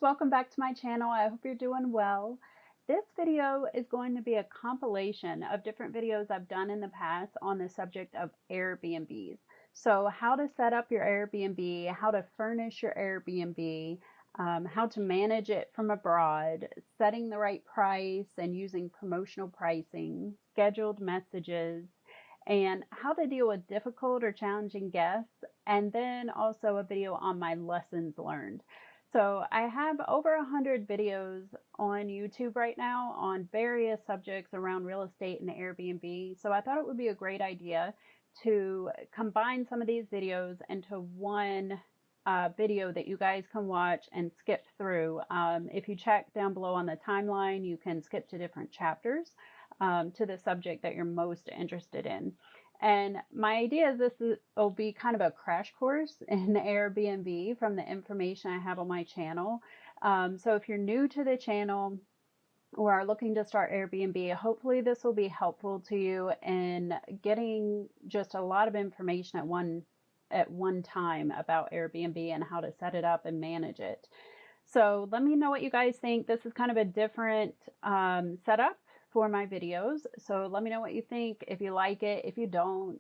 welcome back to my channel. I hope you're doing well. This video is going to be a compilation of different videos I've done in the past on the subject of Airbnbs. So how to set up your Airbnb, how to furnish your Airbnb, how to manage it from abroad, setting the right price and using promotional pricing, scheduled messages, and how to deal with difficult or challenging guests, and then also a video on my lessons learned. So I have over 100 videos on YouTube right now on various subjects around real estate and Airbnb. So I thought it would be a great idea to combine some of these videos into one video that you guys can watch and skip through. If you check down below on the timeline, you can skip to different chapters to the subject that you're most interested in. And my idea is will be kind of a crash course in Airbnb from the information I have on my channel. So if you're new to the channel or are looking to start Airbnb, hopefully this will be helpful to you in getting just a lot of information at one time about Airbnb and how to set it up and manage it. So let me know what you guys think. This is kind of a different setup for my videos. So let me know what you think, if you like it, if you don't,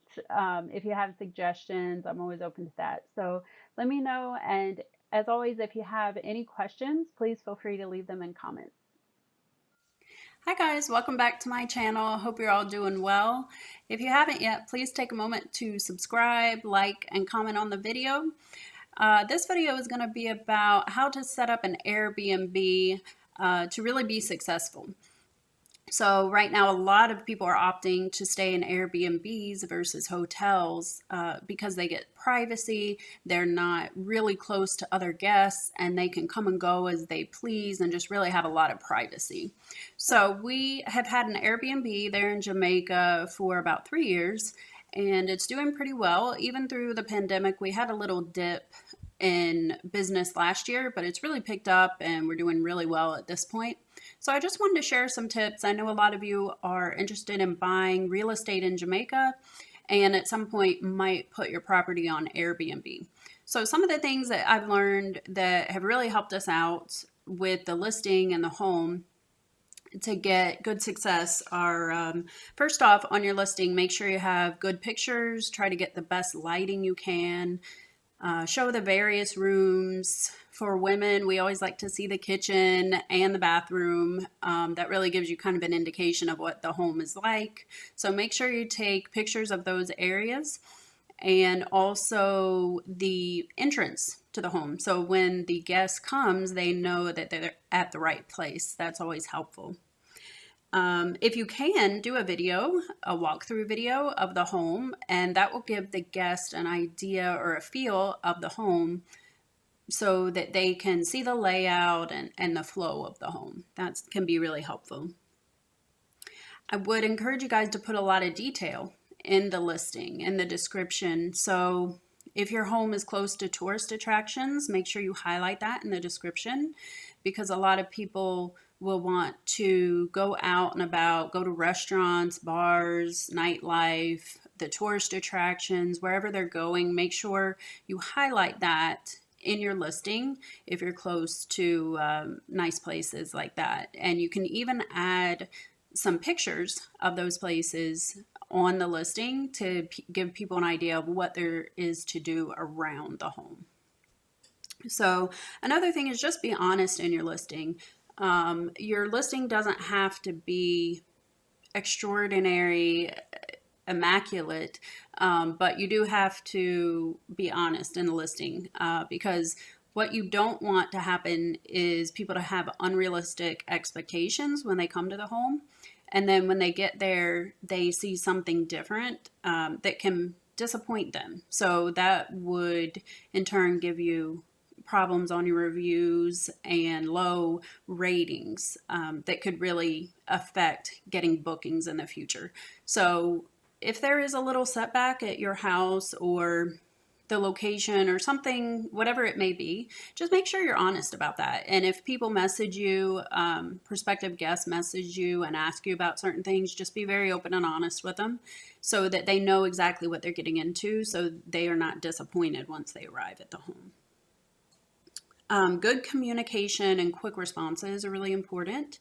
if you have suggestions, I'm always open to that. So let me know. And as always, if you have any questions, please feel free to leave them in comments. Hi guys, welcome back to my channel. I hope you're all doing well. If you haven't yet, please take a moment to subscribe, like, and comment on the video. This video is going to be about how to set up an Airbnb to really be successful. So right now, a lot of people are opting to stay in Airbnbs versus hotels because they get privacy. They're not really close to other guests and they can come and go as they please and just really have a lot of privacy. So we have had an Airbnb there in Jamaica for about 3 years and it's doing pretty well. Even through the pandemic, we had a little dip in business last year, but it's really picked up and we're doing really well at this point. So I just wanted to share some tips. I know a lot of you are interested in buying real estate in Jamaica and at some point might put your property on Airbnb. So some of the things that I've learned that have really helped us out with the listing and the home to get good success are, first off, on your listing, make sure you have good pictures, try to get the best lighting you can. Show the various rooms. For women, we always like to see the kitchen and the bathroom. That really gives you kind of an indication of what the home is like. So make sure you take pictures of those areas and also the entrance to the home. So when the guest comes, they know that they're at the right place. That's always helpful. If you can, do a video, a walkthrough video of the home, and that will give the guest an idea or a feel of the home so that they can see the layout and the flow of the home. That can be really helpful. I would encourage you guys to put a lot of detail in the listing, in the description. So if your home is close to tourist attractions, make sure you highlight that in the description because a lot of people will want to go out and about, go to restaurants, bars, nightlife, the tourist attractions, wherever they're going. Make sure you highlight that in your listing if you're close to nice places like that. And you can even add some pictures of those places on the listing to give people an idea of what there is to do around the home. So another thing is just be honest in your listing. Your listing doesn't have to be extraordinary, immaculate, but you do have to be honest in the listing because what you don't want to happen is people to have unrealistic expectations when they come to the home. And then when they get there, they see something different that can disappoint them. So that would in turn give you problems on your reviews and low ratings that could really affect getting bookings in the future. So if there is a little setback at your house or the location or something, whatever it may be, just make sure you're honest about that. And if people message you, prospective guests message you and ask you about certain things, just be very open and honest with them so that they know exactly what they're getting into so they are not disappointed once they arrive at the home. Good communication and quick responses are really important.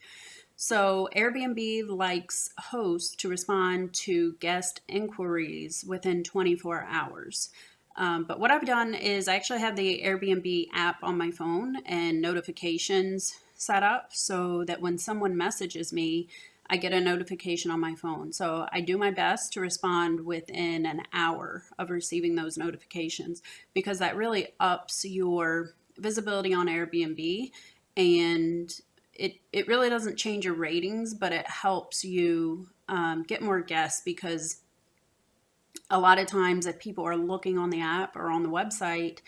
So, Airbnb likes hosts to respond to guest inquiries within 24 hours. But what I've done is I actually have the Airbnb app on my phone and notifications set up so that when someone messages me, I get a notification on my phone. So I do my best to respond within an hour of receiving those notifications because that really ups your visibility on Airbnb, and it really doesn't change your ratings, but it helps you get more guests because a lot of times if people are looking on the app or on the website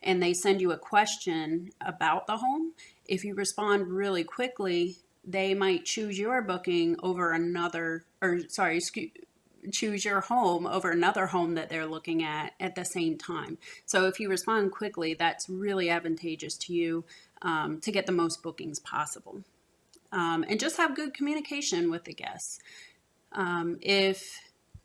and they send you a question about the home, if you respond really quickly, they might choose your booking over another, or sorry, choose your home over another home that they're looking at the same time. So if you respond quickly, that's really advantageous to you to get the most bookings possible. And just have good communication with the guests. If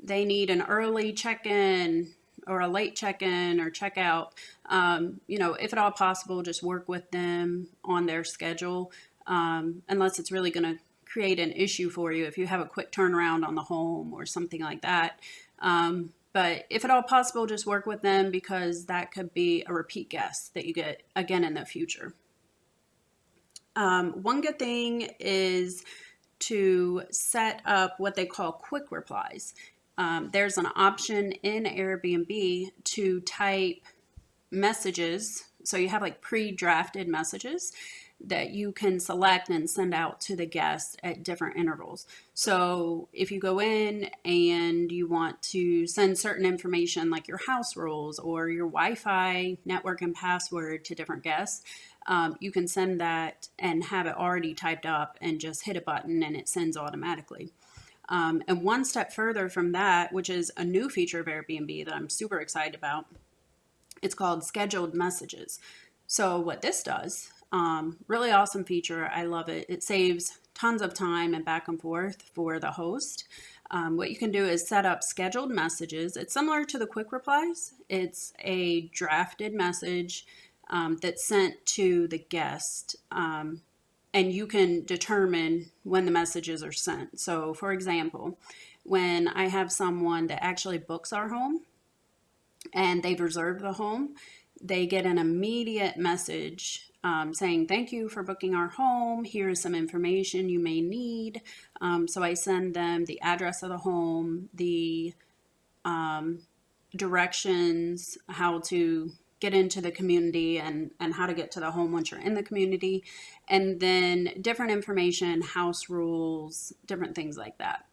they need an early check-in or a late check-in or check-out, if at all possible, just work with them on their schedule, unless it's really going to create an issue for you if you have a quick turnaround on the home or something like that. But if at all possible, just work with them because that could be a repeat guest that you get again in the future. One good thing is to set up what they call quick replies. There's an option in Airbnb to type messages. So you have like pre-drafted messages that you can select and send out to the guests at different intervals. So if you go in and you want to send certain information like your house rules or your Wi-Fi network and password to different guests, you can send that and have it already typed up and just hit a button and it sends automatically. And one step further from that, which is a new feature of Airbnb that I'm super excited about, it's called scheduled messages. So what this does, really awesome feature. I love it. It saves tons of time and back and forth for the host. What you can do is set up scheduled messages. It's similar to the quick replies. It's a drafted message that's sent to the guest. And you can determine when the messages are sent. So for example, when I have someone that actually books our home and they've reserved the home, they get an immediate message saying, thank you for booking our home. Here is some information you may need. So I send them the address of the home, the directions, how to get into the community and how to get to the home once you're in the community, and then different information, house rules, different things like that.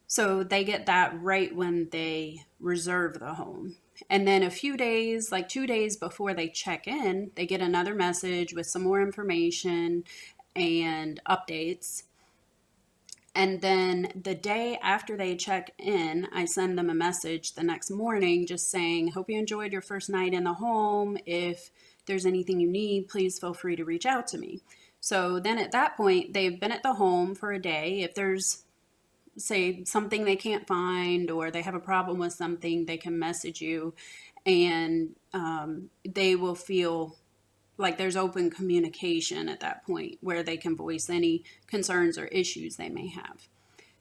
So they get that right when they reserve the home. And then a few days, like 2 days before they check in, they get another message with some more information and updates. And then the day after they check in, I send them a message the next morning just saying, hope you enjoyed your first night in the home. If there's anything you need, please feel free to reach out to me. So then at that point, they've been at the home for a day. If there's, say, something they can't find or they have a problem with something, they can message you and they will feel like there's open communication at that point where they can voice any concerns or issues they may have.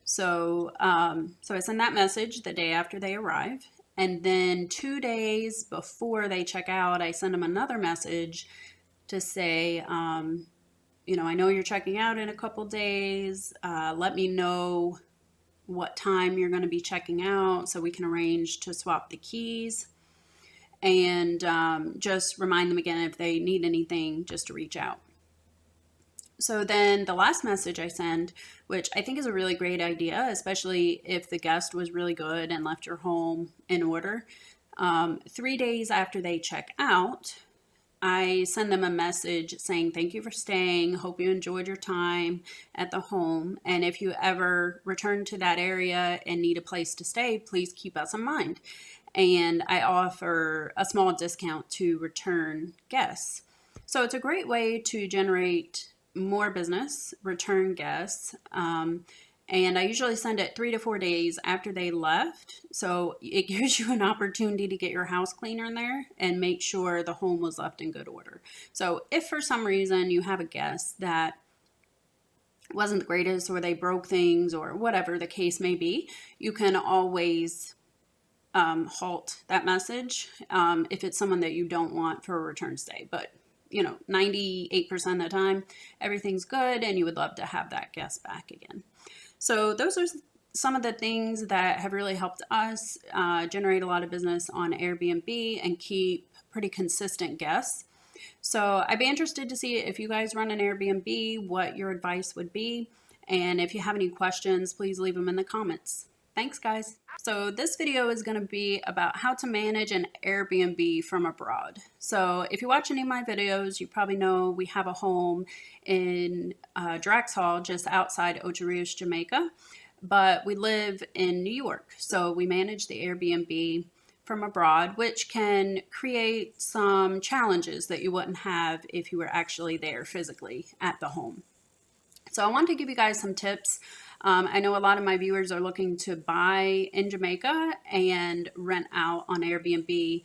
So I send that message the day after they arrive. And then 2 days before they check out, I send them another message to say, I know you're checking out in a couple days. Let me know what time you're going to be checking out so we can arrange to swap the keys. And just remind them again if they need anything, just to reach out. So then the last message I send, which I think is a really great idea, especially if the guest was really good and left your home in order, 3 days after they check out, I send them a message saying, thank you for staying. Hope you enjoyed your time at the home. And if you ever return to that area and need a place to stay, please keep us in mind. And I offer a small discount to return guests. So it's a great way to generate more business, return guests, And I usually send it 3 to 4 days after they left. So it gives you an opportunity to get your house cleaner in there and make sure the home was left in good order. So if for some reason you have a guest that wasn't the greatest, or they broke things, or whatever the case may be, you can always halt that message if it's someone that you don't want for a return stay. But 98% of the time, everything's good and you would love to have that guest back again. So those are some of the things that have really helped us generate a lot of business on Airbnb and keep pretty consistent guests. So I'd be interested to see if you guys run an Airbnb, what your advice would be. And if you have any questions, please leave them in the comments. Thanks, guys. So this video is going to be about how to manage an Airbnb from abroad. So if you watch any of my videos, you probably know we have a home in Hall, just outside Ocho Rios, Jamaica, but we live in New York. So we manage the Airbnb from abroad, which can create some challenges that you wouldn't have if you were actually there physically at the home. So I wanted to give you guys some tips. I know a lot of my viewers are looking to buy in Jamaica and rent out on Airbnb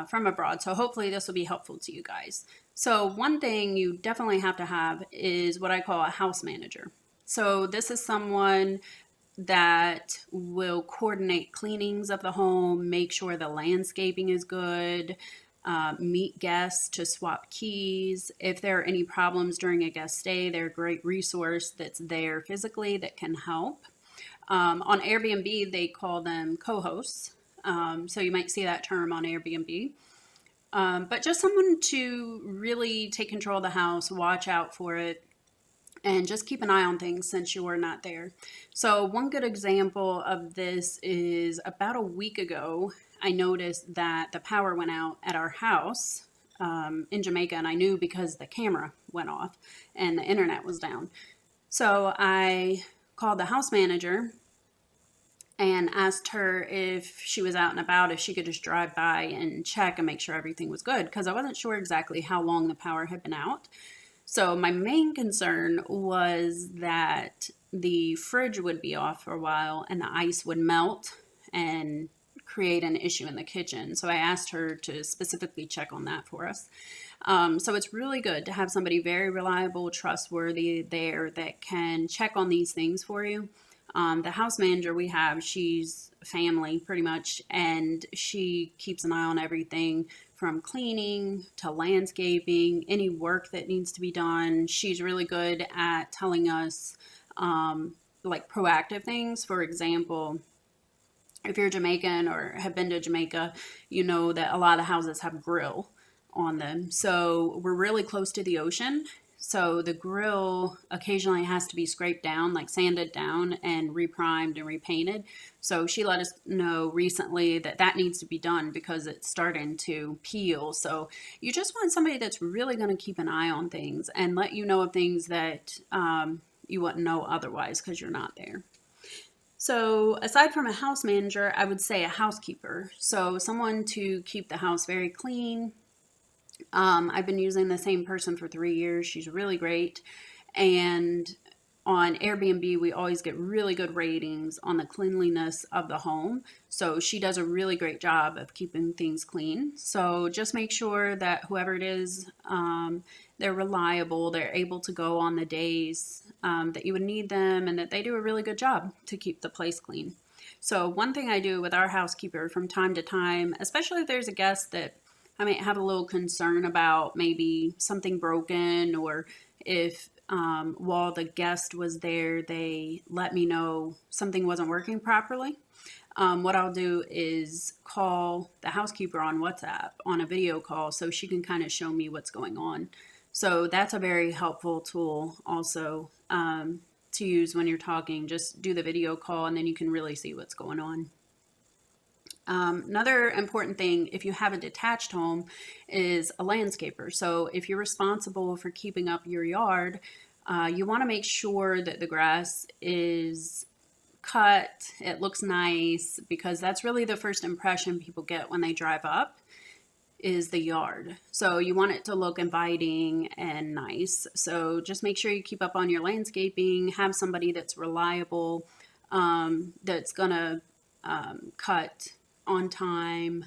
from abroad. So hopefully this will be helpful to you guys. So one thing you definitely have to have is what I call a house manager. So this is someone that will coordinate cleanings of the home, make sure the landscaping is good, meet guests to swap keys. If there are any problems during a guest stay, they're a great resource that's there physically that can help. On Airbnb, they call them co-hosts. So you might see that term on Airbnb. But just someone to really take control of the house, watch out for it, and just keep an eye on things since you're not there. So one good example of this is about a week ago, I noticed that the power went out at our house in Jamaica, and I knew because the camera went off and the internet was down. So I called the house manager and asked her if she was out and about, if she could just drive by and check and make sure everything was good, because I wasn't sure exactly how long the power had been out. So my main concern was that the fridge would be off for a while and the ice would melt and create an issue in the kitchen. So I asked her to specifically check on that for us. So it's really good to have somebody very reliable, trustworthy there that can check on these things for you. The house manager we have, she's family pretty much, and she keeps an eye on everything from cleaning to landscaping, any work that needs to be done. She's really good at telling us like proactive things. For example, if you're Jamaican or have been to Jamaica, you know that a lot of houses have grill on them. So we're really close to the ocean. So the grill occasionally has to be scraped down, like sanded down and reprimed and repainted. So she let us know recently that that needs to be done because it's starting to peel. So you just want somebody that's really going to keep an eye on things and let you know of things that you wouldn't know otherwise because you're not there. So aside from a house manager, I would say a housekeeper. So someone to keep the house very clean. I've been using the same person for 3 years. She's really great. And on Airbnb, we always get really good ratings on the cleanliness of the home. So she does a really great job of keeping things clean. So just make sure that whoever it is, they're reliable, they're able to go on the days that you would need them, and that they do a really good job to keep the place clean. So one thing I do with our housekeeper from time to time, especially if there's a guest that I might have a little concern about, maybe something broken, or if while the guest was there, they let me know something wasn't working properly. What I'll do is call the housekeeper on WhatsApp on a video call so she can kind of show me what's going on. So that's a very helpful tool also to use when you're talking. Just do the video call and then you can really see what's going on. Another important thing, if you have a detached home, is a landscaper. So if you're responsible for keeping up your yard, you want to make sure that the grass is cut, it looks nice, because that's really the first impression people get when they drive up. is the yard. So you want it to look inviting and nice. So just make sure you keep up on your landscaping, have somebody that's reliable, that's gonna cut on time.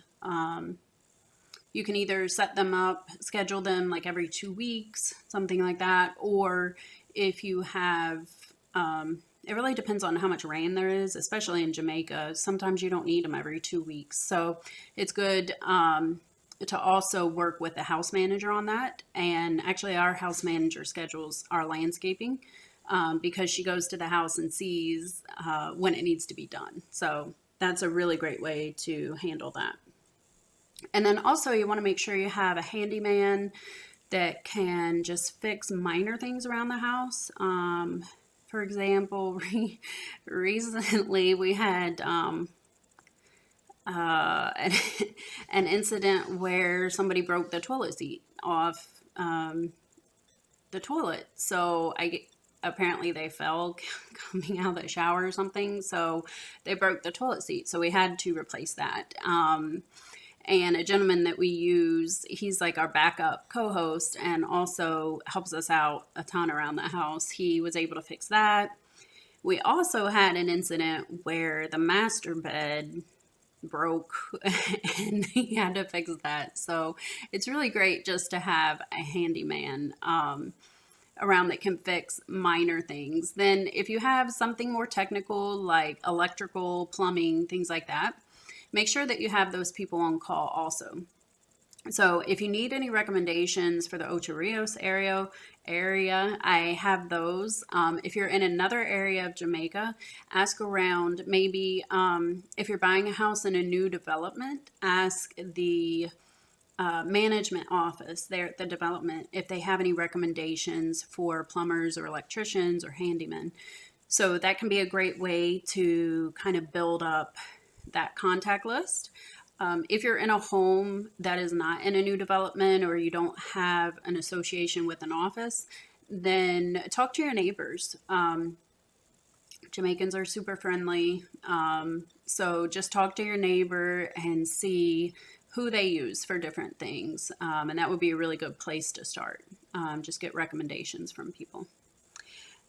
You can either set them up, schedule them like every 2 weeks, something like that, or if you have, it really depends on how much rain there is, especially in Jamaica. Sometimes you don't need them every 2 weeks. So it's good to also work with the house manager on that. And actually, our house manager schedules our landscaping because she goes to the house and sees when it needs to be done. So that's a really great way to handle that. And then also you want to make sure you have a handyman that can just fix minor things around the house. For example, recently we had an incident where somebody broke the toilet seat off the toilet. So apparently they fell coming out of the shower or something. So they broke the toilet seat. So we had to replace that. And a gentleman that we use, he's like our backup co-host and also helps us out a ton around the house. He was able to fix that. We also had an incident where the master bed broke and he had to fix that. So it's really great just to have a handyman around that can fix minor things. Then if you have something more technical like electrical, plumbing, things like that, make sure that you have those people on call also. So if you need any recommendations for the Ocho Rios area, I have those. If you're in another area of Jamaica, ask around. Maybe if you're buying a house in a new development, ask the management office there at the development if they have any recommendations for plumbers or electricians or handymen. So that can be a great way to kind of build up that contact list. If you're in a home that is not in a new development or you don't have an association with an office, then talk to your neighbors. Jamaicans are super friendly. So just talk to your neighbor and see who they use for different things. And that would be a really good place to start. Just get recommendations from people.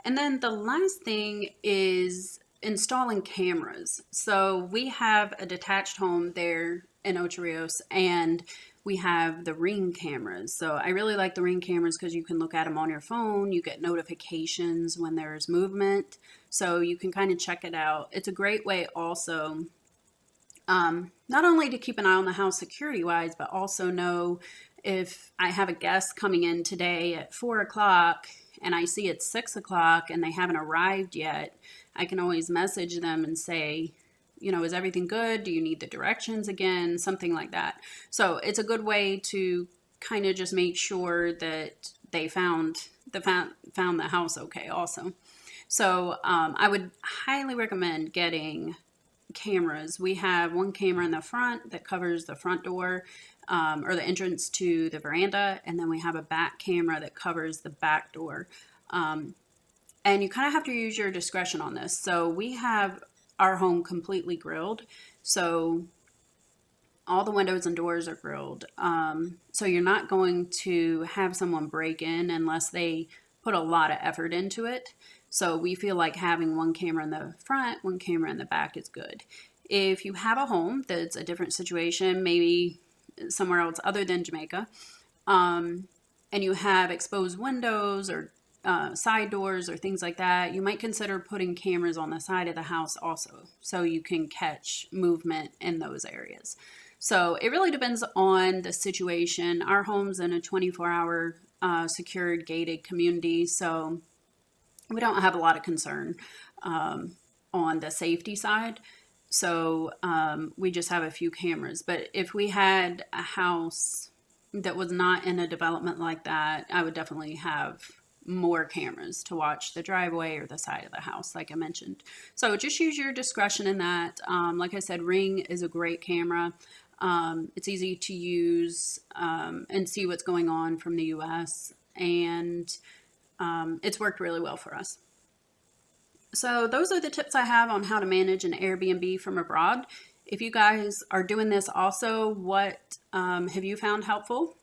And then the last thing is installing cameras. So we have a detached home there in Ocho Rios and we have the Ring cameras. So I really like the Ring cameras because you can look at them on your phone. You get notifications when there's movement. So you can kind of check it out. It's a great way also, not only to keep an eye on the house security wise, but also know if I have a guest coming in today at 4 o'clock and I see it's 6 o'clock and they haven't arrived yet, I can always message them and say, you know, is everything good? Do you need the directions again? Something like that. So it's a good way to kind of just make sure that they found the house okay also. So I would highly recommend getting cameras. We have one camera in the front that covers the front door or the entrance to the veranda. And then we have a back camera that covers the back door. And you kind of have to use your discretion on this. So we have our home completely grilled. So all the windows and doors are grilled. So you're not going to have someone break in unless they put a lot of effort into it. So we feel like having one camera in the front, one camera in the back is good. If you have a home that's a different situation, maybe somewhere else other than Jamaica, and you have exposed windows or side doors or things like that, you might consider putting cameras on the side of the house also, so you can catch movement in those areas. So it really depends on the situation. Our home's in a 24-hour secured gated community, so we don't have a lot of concern on the safety side. So we just have a few cameras. But if we had a house that was not in a development like that, I would definitely have more cameras to watch the driveway or the side of the house, like I mentioned. So just use your discretion in that. Like I said, Ring is a great camera. It's easy to use and see what's going on from the US, and it's worked really well for us. So those are the tips I have on how to manage an Airbnb from abroad. If you guys are doing this also, what have you found helpful?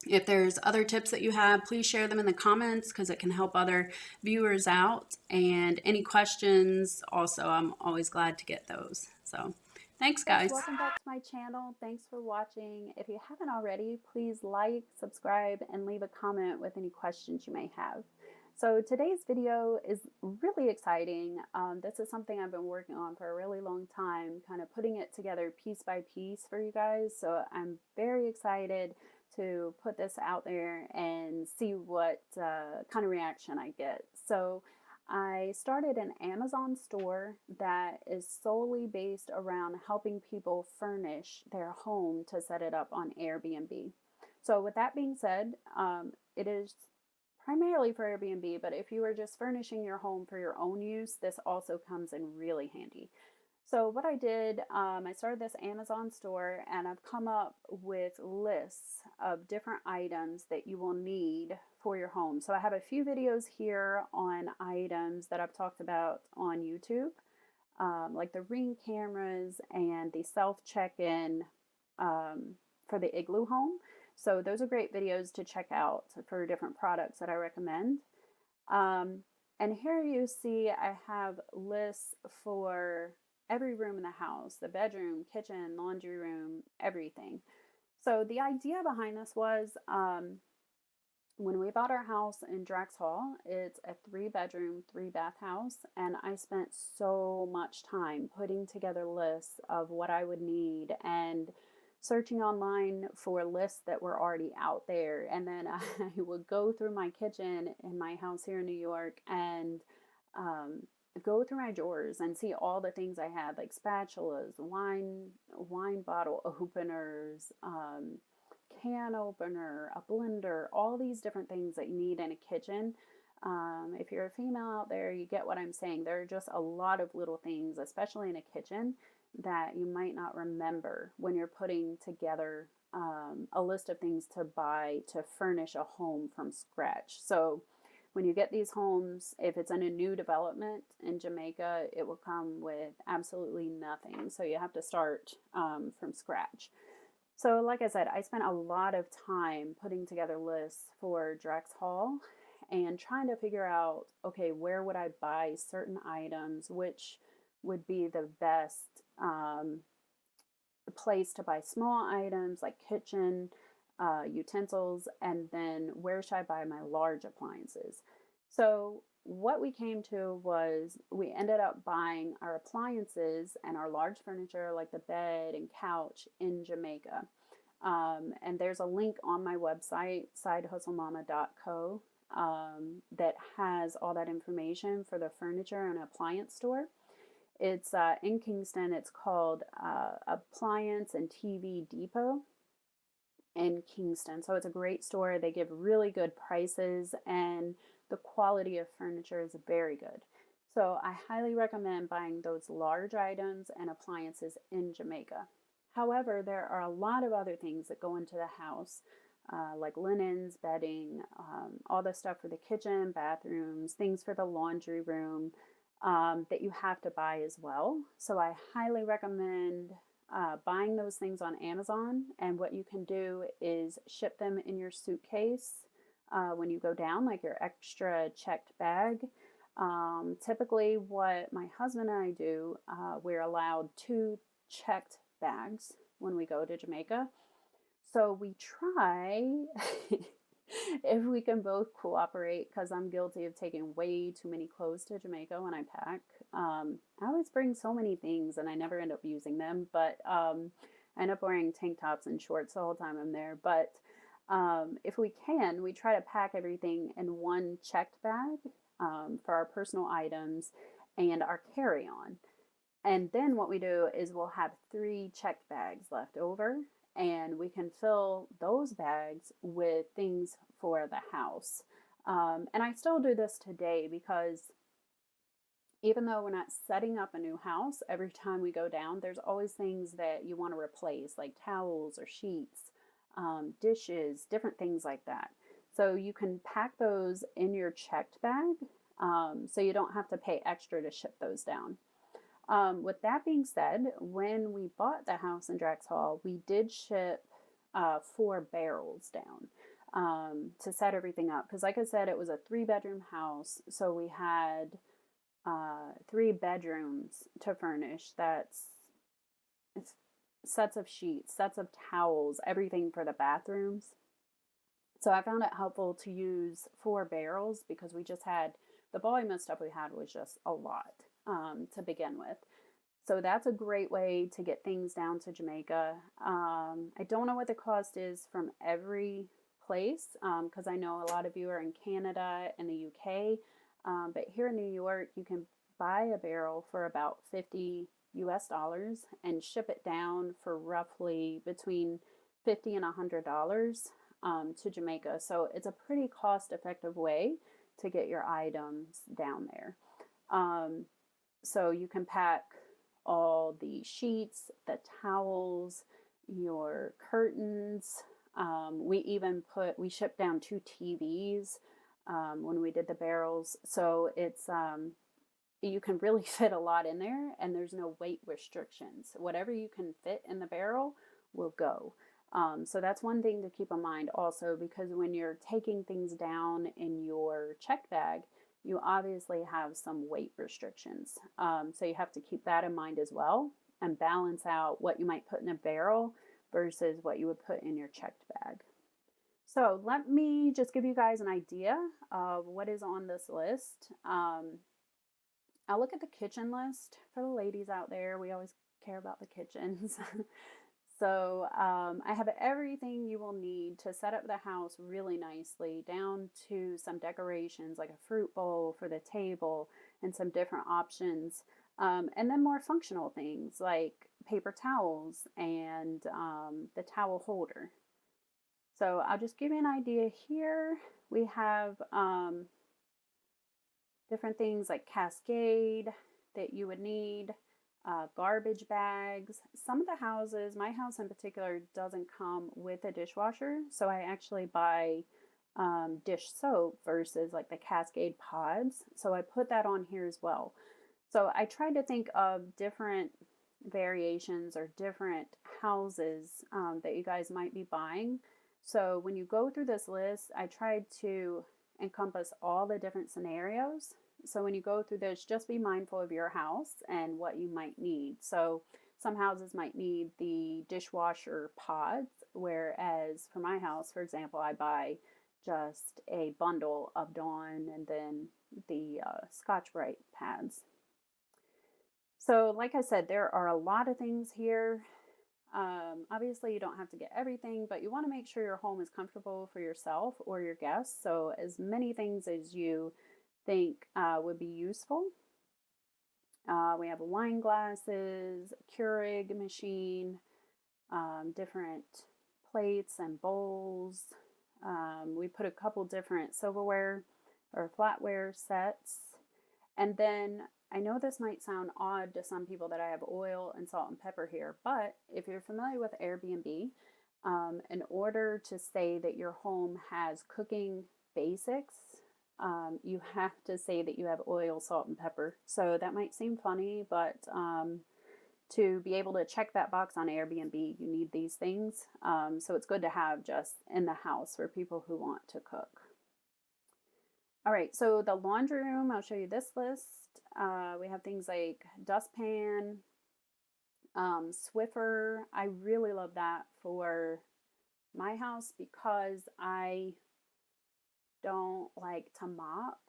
If there's other tips that you have, please share them in the comments because it can help other viewers out. And any questions, also, I'm always glad to get those. So thanks, guys. Welcome back to my channel. Thanks for watching. If you haven't already, please like, subscribe, and leave a comment with any questions you may have. So today's video is really exciting. This is something I've been working on for a really long time, kind of putting it together piece by piece for you guys. So I'm very excited to put this out there and see what kind of reaction I get. So I started an Amazon store that is solely based around helping people furnish their home to set it up on Airbnb. So with that being said, it is primarily for Airbnb, but if you are just furnishing your home for your own use, this also comes in really handy. So what I did, I started this Amazon store and I've come up with lists of different items that you will need for your home. So I have a few videos here on items that I've talked about on YouTube, like the Ring cameras and the self check-in for the Igloo home. So those are great videos to check out for different products that I recommend. And here you see I have lists for every room in the house, the bedroom, kitchen, laundry room, everything. So the idea behind this was when we bought our house in Drexel, it's a 3-bedroom, 3-bath house, and I spent so much time putting together lists of what I would need and searching online for lists that were already out there. And then I would go through my kitchen in my house here in New York and go through my drawers and see all the things I had, like spatulas, wine bottle openers, can opener, a blender, all these different things that you need in a kitchen. If you're a female out there, you get what I'm saying. There are just a lot of little things, especially in a kitchen, that you might not remember when you're putting together a list of things to buy to furnish a home from scratch. So when you get these homes, if it's in a new development in Jamaica, it will come with absolutely nothing. So you have to start from scratch. So like I said, I spent a lot of time putting together lists for Drexel and trying to figure out, okay, where would I buy certain items, which would be the best place to buy small items like kitchen utensils, and then where should I buy my large appliances. So what we came to was we ended up buying our appliances and our large furniture like the bed and couch in Jamaica. And there's a link on my website, sidehustlemama.co, that has all that information for the furniture and appliance store. It's in Kingston. It's called Appliance and TV Depot in Kingston. So it's a great store. They give really good prices and the quality of furniture is very good. So I highly recommend buying those large items and appliances in Jamaica. However, there are a lot of other things that go into the house, like linens, bedding, all the stuff for the kitchen, bathrooms, things for the laundry room, that you have to buy as well. So I highly recommend buying those things on Amazon. And what you can do is ship them in your suitcase when you go down, like your extra checked bag. Typically what my husband and I do, we're allowed 2 checked bags when we go to Jamaica. So we try if we can both cooperate, because I'm guilty of taking way too many clothes to Jamaica when I pack. I always bring so many things and I never end up using them, but I end up wearing tank tops and shorts the whole time I'm there. But if we can, we try to pack everything in one checked bag for our personal items and our carry-on. And then what we do is we'll have 3 checked bags left over, and we can fill those bags with things for the house. And I still do this today because even though we're not setting up a new house, every time we go down, there's always things that you want to replace, like towels or sheets, dishes, different things like that. So you can pack those in your checked bag, so you don't have to pay extra to ship those down. With that being said, when we bought the house in Drexel, we did ship 4 barrels down to set everything up. Because, like I said, it was a 3-bedroom house, so we had 3 bedrooms to furnish. It's sets of sheets, sets of towels, everything for the bathrooms. So I found it helpful to use 4 barrels because we just had the volume of stuff we had was just a lot to begin with. So that's a great way to get things down to Jamaica. I don't know what the cost is from every place because I know a lot of you are in Canada and the UK. But here in New York, you can buy a barrel for about $50 and ship it down for roughly between $50 and $100 to Jamaica. So it's a pretty cost-effective way to get your items down there. So you can pack all the sheets, the towels, your curtains. We shipped down 2 TVs when we did the barrels. So it's you can really fit a lot in there, and there's no weight restrictions. Whatever you can fit in the barrel will go. So that's one thing to keep in mind also, because when you're taking things down in your check bag, you obviously have some weight restrictions. So you have to keep that in mind as well and balance out what you might put in a barrel versus what you would put in your checked bag. So let me just give you guys an idea of what is on this list. I'll look at the kitchen list for the ladies out there. We always care about the kitchens. So I have everything you will need to set up the house really nicely, down to some decorations like a fruit bowl for the table and some different options. And then more functional things like paper towels and the towel holder. So I'll just give you an idea here. We have different things like Cascade that you would need. Garbage bags. Some of the houses, my house in particular, doesn't come with a dishwasher, so I actually buy dish soap versus like the Cascade pods. So I put that on here as well. So I tried to think of different variations or different houses that you guys might be buying. So when you go through this list, I tried to encompass all the different scenarios. So when you go through this, just be mindful of your house and what you might need. So some houses might need the dishwasher pods, whereas for my house, for example, I buy just a bundle of Dawn and then the Scotch-Brite pads. So like I said, there are a lot of things here. Obviously, you don't have to get everything, but you want to make sure your home is comfortable for yourself or your guests. So as many things as you think would be useful. We have wine glasses, Keurig machine, different plates and bowls. We put a couple different silverware or flatware sets. And then I know this might sound odd to some people that I have oil and salt and pepper here, but if you're familiar with Airbnb, in order to say that your home has cooking basics, you have to say that you have oil, salt, and pepper. So that might seem funny, but to be able to check that box on Airbnb, you need these things. So it's good to have just in the house for people who want to cook. All right, so the laundry room, I'll show you this list. We have things like dustpan, Swiffer. I really love that for my house because I don't like to mop.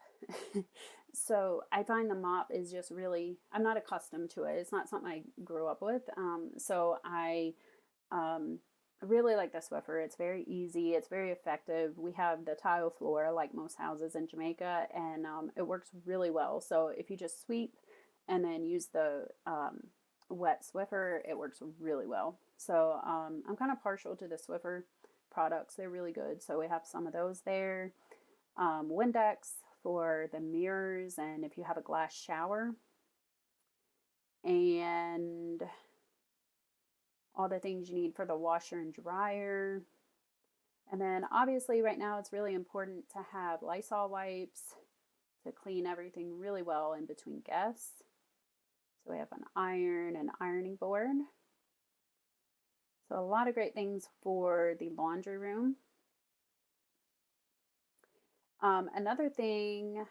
So I find the mop is just really, I'm not accustomed to it. It's not something I grew up with. So I really like the Swiffer. It's very easy. It's very effective. We have the tile floor like most houses in Jamaica, and it works really well. So if you just sweep and then use the wet Swiffer, it works really well. So I'm kind of partial to the Swiffer products. They're really good. So we have some of those there. Windex for the mirrors and if you have a glass shower, and all the things you need for the washer and dryer. And then obviously right now it's really important to have Lysol wipes to clean everything really well in between guests. So we have an iron and ironing board. So a lot of great things for the laundry room. Another thing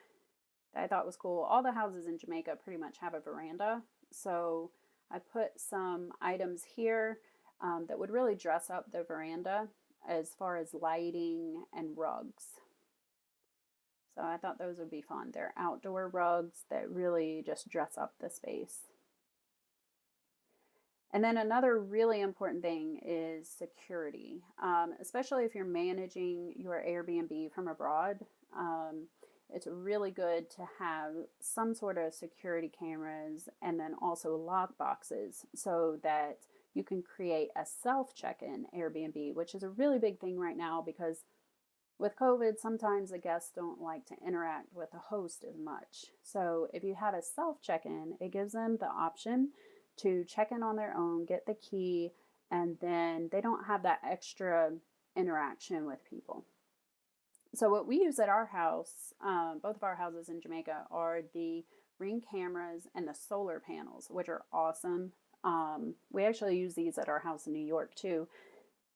that I thought was cool, all the houses in Jamaica pretty much have a veranda. So I put some items here that would really dress up the veranda as far as lighting and rugs. So I thought those would be fun. They're outdoor rugs that really just dress up the space. And then another really important thing is security, especially if you're managing your Airbnb from abroad. It's really good to have some sort of security cameras and then also lock boxes so that you can create a self check-in Airbnb, which is a really big thing right now because with COVID, sometimes the guests don't like to interact with the host as much. So if you have a self check-in, it gives them the option to check in on their own, get the key, and then they don't have that extra interaction with people. So what we use at our house, both of our houses in Jamaica, are the Ring cameras and the solar panels, which are awesome. We actually use these at our house in New York too.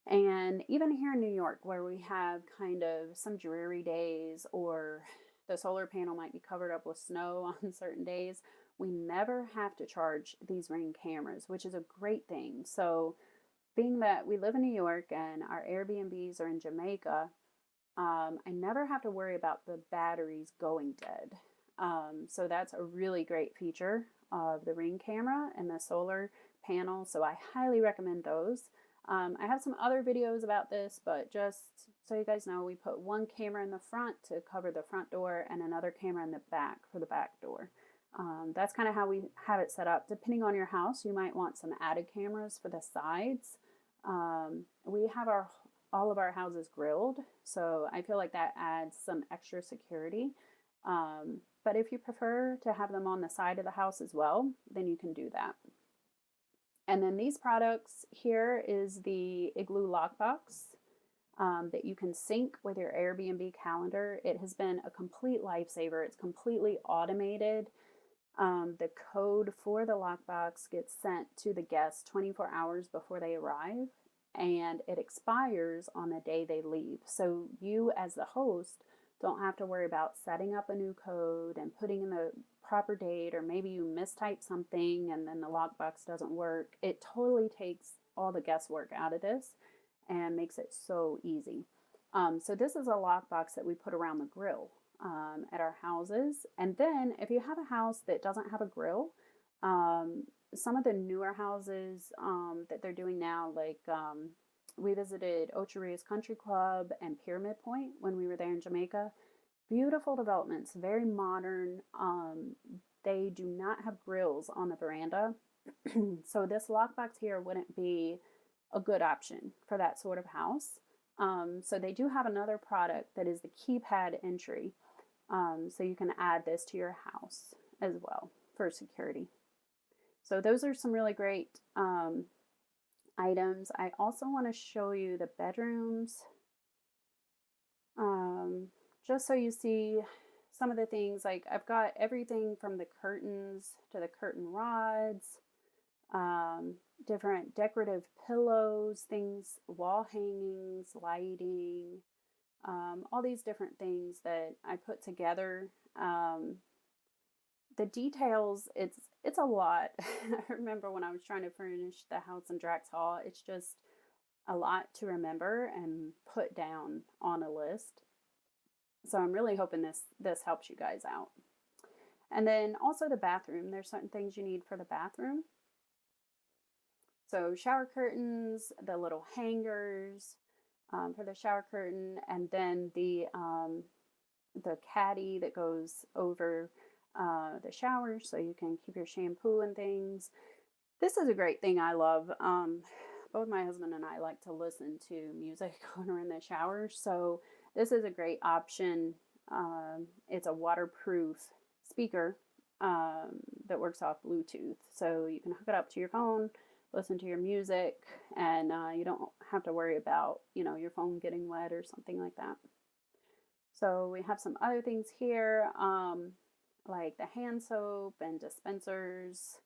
And even here in New York, where we have kind of some dreary days or the solar panel might be covered up with snow on certain days, we never have to charge these Ring cameras, which is a great thing. So being that we live in New York and our Airbnbs are in Jamaica, I never have to worry about the batteries going dead. So that's a really great feature of the Ring camera and the solar panel. So I highly recommend those. I have some other videos about this, but just so you guys know, we put one camera in the front to cover the front door and another camera in the back for the back door. That's kind of how we have it set up. Depending on your house, you might want some added cameras for the sides. We have all of our houses grilled, so I feel like that adds some extra security. But if you prefer to have them on the side of the house as well, then you can do that. And then these products, here is the Igloo lockbox that you can sync with your Airbnb calendar. It has been a complete lifesaver. It's completely automated. The code for the lockbox gets sent to the guests 24 hours before they arrive, and it expires on the day they leave. So you as the host don't have to worry about setting up a new code and putting in the proper date, or maybe you mistype something and then the lockbox doesn't work. It totally takes all the guesswork out of this and makes it so easy. So this is a lockbox that we put around the grill at our houses. And then if you have a house that doesn't have a grill, some of the newer houses that they're doing now, like we visited Ocheria's Country Club and Pyramid Point when we were there in Jamaica. Beautiful developments, very modern. They do not have grills on the veranda. So this lockbox here wouldn't be a good option for that sort of house. So they do have another product that is the keypad entry. So you can add this to your house as well for security. So those are some really great items. I also want to show you the bedrooms. Just so you see some of the things, like I've got everything from the curtains to the curtain rods, different decorative pillows, things, wall hangings, lighting, all these different things that I put together. The details, it's a lot. I remember when I was trying to furnish the house in Drax Hall, it's just a lot to remember and put down on a list. So I'm really hoping this helps you guys out. And then also the bathroom. There's certain things you need for the bathroom. So shower curtains, the little hangers for the shower curtain, and then the caddy that goes over the shower so you can keep your shampoo and things. This is a great thing I love. Both my husband and I like to listen to music when we're in the shower, so this is a great option. It's a waterproof speaker that works off Bluetooth, so you can hook it up to your phone, listen to your music, and you don't have to worry about, your phone getting wet or something like that. So we have some other things here, like the hand soap and dispensers.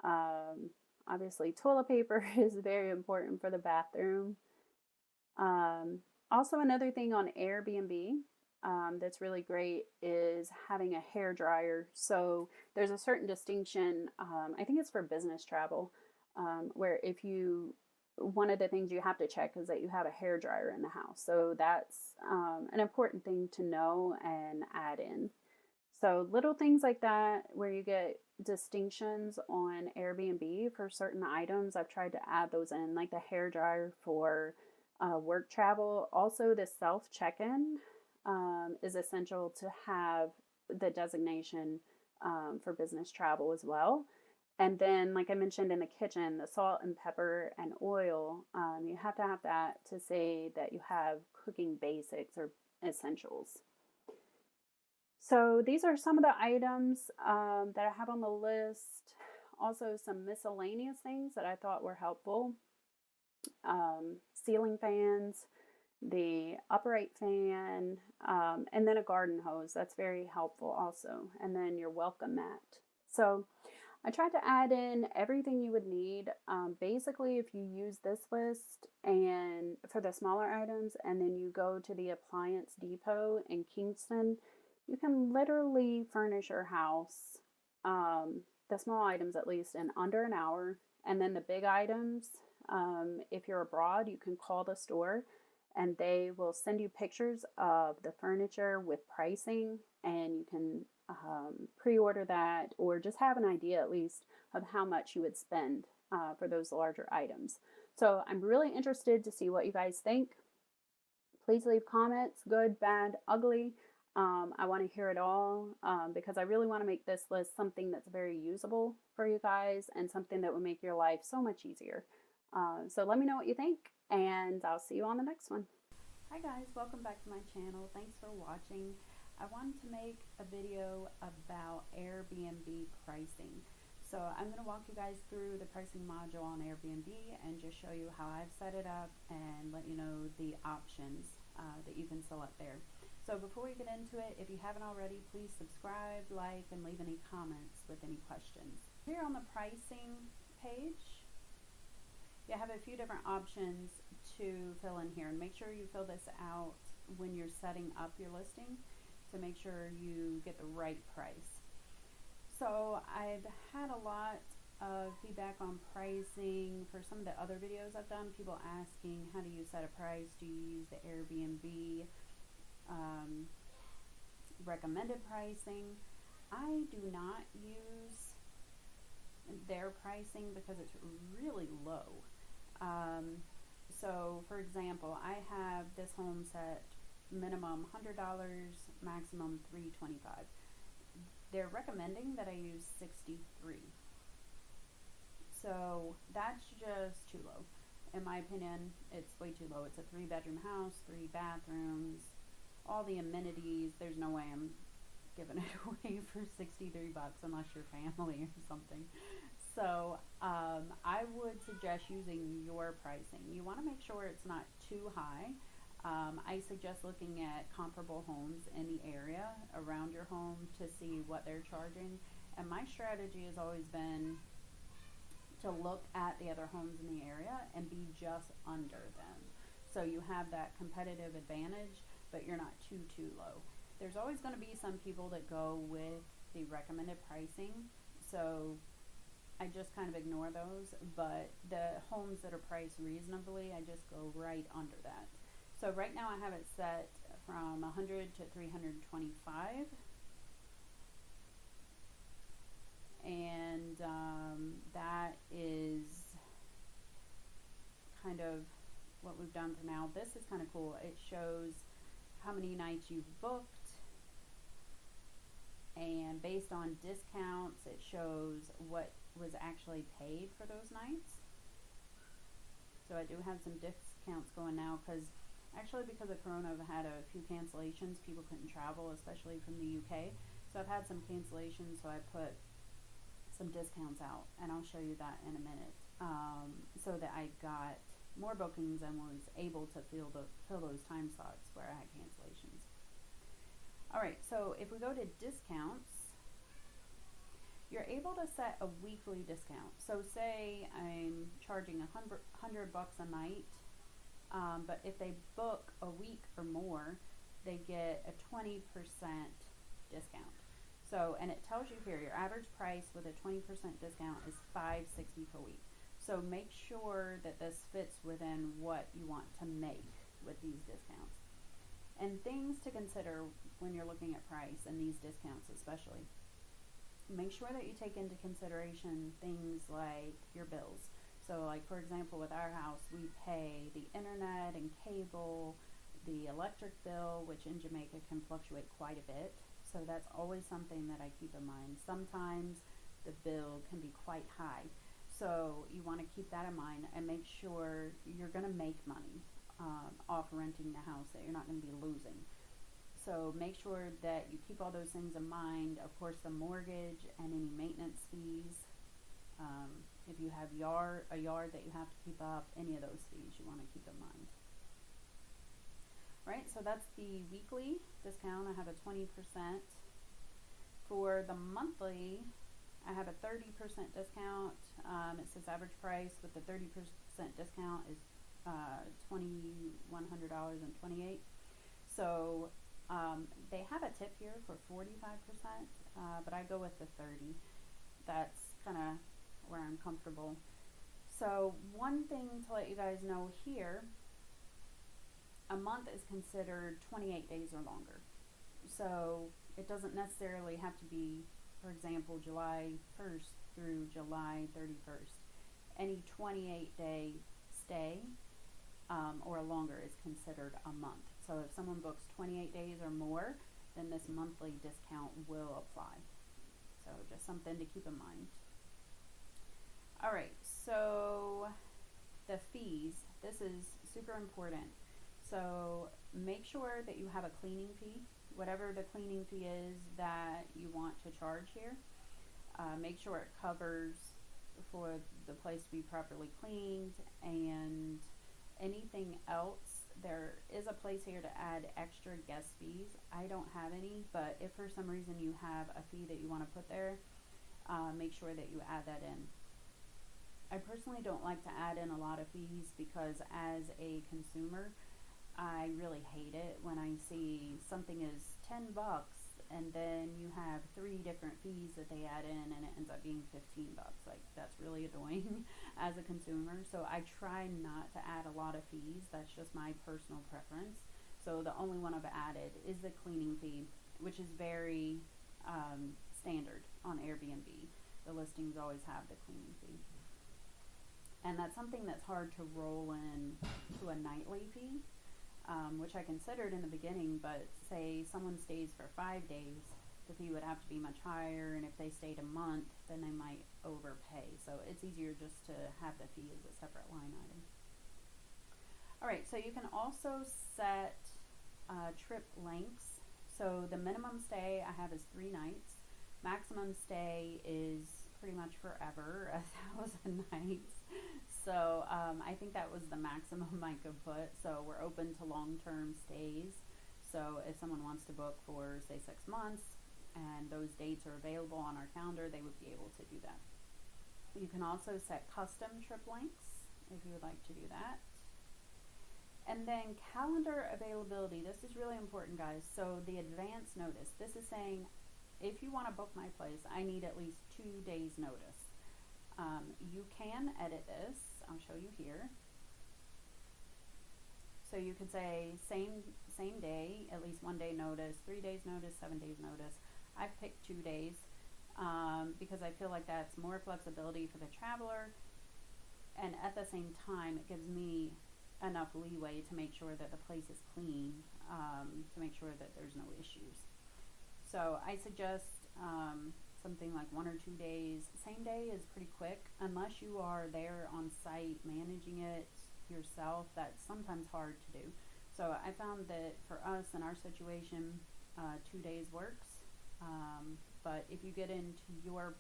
Obviously, toilet paper is very important for the bathroom. Um, Also, another thing on Airbnb that's really great is having a hair dryer. So there's a certain distinction. I think it's for business travel, where if you one of the things you have to check is that you have a hair dryer in the house. So that's an important thing to know and add in. So little things like that, where you get distinctions on Airbnb for certain items, I've tried to add those in, like the hair dryer for work travel. Also, the self check-in is essential to have the designation for business travel as well. And then, like I mentioned in the kitchen, the salt and pepper and oil, you have to have that to say that you have cooking basics or essentials. So these are some of the items that I have on the list. Also, some miscellaneous things that I thought were helpful. Ceiling fans, the upright fan, and then a garden hose. That's very helpful also. And then your welcome mat. So I tried to add in everything you would need. Basically, if you use this list and for the smaller items, and then you go to the Appliance Depot in Kingston, you can literally furnish your house, the small items at least, in under an hour. And then the big items, if you're abroad, you can call the store and they will send you pictures of the furniture with pricing, and you can pre-order that or just have an idea at least of how much you would spend for those larger items. So I'm really interested to see what you guys think. Please leave comments, good, bad, ugly. I want to hear it all because I really want to make this list something that's very usable for you guys and something that will make your life so much easier. So let me know what you think, and I'll see you on the next one. Hi guys, welcome back to my channel. Thanks for watching. I wanted to make a video about Airbnb pricing. So I'm going to walk you guys through the pricing module on Airbnb and just show you how I've set it up and let you know the options that you can select there. So before we get into it, if you haven't already, please subscribe, like, and leave any comments with any questions. Here on the pricing page, you have a few different options to fill in here, and make sure you fill this out when you're setting up your listing to make sure you get the right price. So I've had a lot of feedback on pricing for some of the other videos I've done, people asking, how do you set a price? Do you use the Airbnb recommended pricing? I do not use their pricing because it's really low. So for example, I have this home set minimum $100, maximum $325. They're recommending that I use 63. So that's just too low. In my opinion, it's way too low. It's a 3-bedroom house, 3 bathrooms, all the amenities. There's no way I'm giving it away for 63 bucks unless you're family or something. So I would suggest using your pricing. You want to make sure it's not too high. I suggest looking at comparable homes in the area around your home to see what they're charging. And my strategy has always been to look at the other homes in the area and be just under them. So you have that competitive advantage, but you're not too low. There's always going to be some people that go with the recommended pricing. So I just kind of ignore those, but the homes that are priced reasonably, I just go right under that. So right now I have it set from 100 to 325, and that is kind of what we've done for now. This is kind of cool. It shows how many nights you've booked, and based on discounts, it shows what was actually paid for those nights. So I do have some discounts going now because of Corona, I've had a few cancellations. People couldn't travel, especially from the UK. So I've had some cancellations, so I put some discounts out, and I'll show you that in a minute. So that I got more bookings and was able to fill those time slots where I had cancellations. Alright, so if we go to discounts, you're able to set a weekly discount. So say I'm charging $100 a night, but if they book a week or more, they get a 20% discount. So, and it tells you here, your average price with a 20% discount is $560 per week. So make sure that this fits within what you want to make with these discounts. And things to consider when you're looking at price and these discounts especially. Make sure that you take into consideration things like your bills. So like for example with our house, we pay the internet and cable, the electric bill, which in Jamaica can fluctuate quite a bit. So that's always something that I keep in mind. Sometimes the bill can be quite high. So you want to keep that in mind and make sure you're going to make money off renting the house, that you're not going to be losing. So make sure that you keep all those things in mind. Of course, the mortgage and any maintenance fees. If you have a yard that you have to keep up, any of those fees you want to keep in mind. Right, so that's the weekly discount. I have a 20%. For the monthly, I have a 30% discount. It says average price with the 30% discount is $2,100.28. So they have a tip here for 45%, but I go with the 30. That's kind of where I'm comfortable. So one thing to let you guys know here, a month is considered 28 days or longer. So it doesn't necessarily have to be, for example, July 1st through July 31st. Any 28-day stay or longer is considered a month. So if someone books 28 days or more, then this monthly discount will apply. So just something to keep in mind. All right, so the fees, this is super important. So make sure that you have a cleaning fee, whatever the cleaning fee is that you want to charge here. Make sure it covers for the place to be properly cleaned and anything else. There is a place here to add extra guest fees. I don't have any, but if for some reason you have a fee that you want to put there, make sure that you add that in. I personally don't like to add in a lot of fees because as a consumer, I really hate it when I see something is $10 and then you have 3 different fees that they add in and it ends up being $15. Like, that's really annoying as a consumer. So I try not to add a lot of fees. That's just my personal preference. So the only one I've added is the cleaning fee, which is very standard on Airbnb. The listings always have the cleaning fee. And that's something that's hard to roll in to a nightly fee. Which I considered in the beginning, but say someone stays for 5 days, the fee would have to be much higher, and if they stayed a month, then they might overpay. So it's easier just to have the fee as a separate line item. Alright, so you can also set trip lengths. So the minimum stay I have is 3 nights. Maximum stay is pretty much forever, 1,000 nights. So I think that was the maximum I could put. So we're open to long-term stays. So if someone wants to book for, say, 6 months and those dates are available on our calendar, they would be able to do that. You can also set custom trip lengths if you would like to do that. And then calendar availability. This is really important, guys. So the advance notice. This is saying if you want to book my place, I need at least 2 days notice. You can edit this. I'll show you here. So you could say same day, at least 1 day notice, 3 days notice, 7 days notice. I've picked 2 days because I feel like that's more flexibility for the traveler, and at the same time it gives me enough leeway to make sure that the place is clean, to make sure that there's no issues. So I suggest something like 1 or 2 days. Same day is pretty quick unless you are there on site managing it yourself. That's sometimes hard to do. So I found that for us in our situation, 2 days works. But if you get into your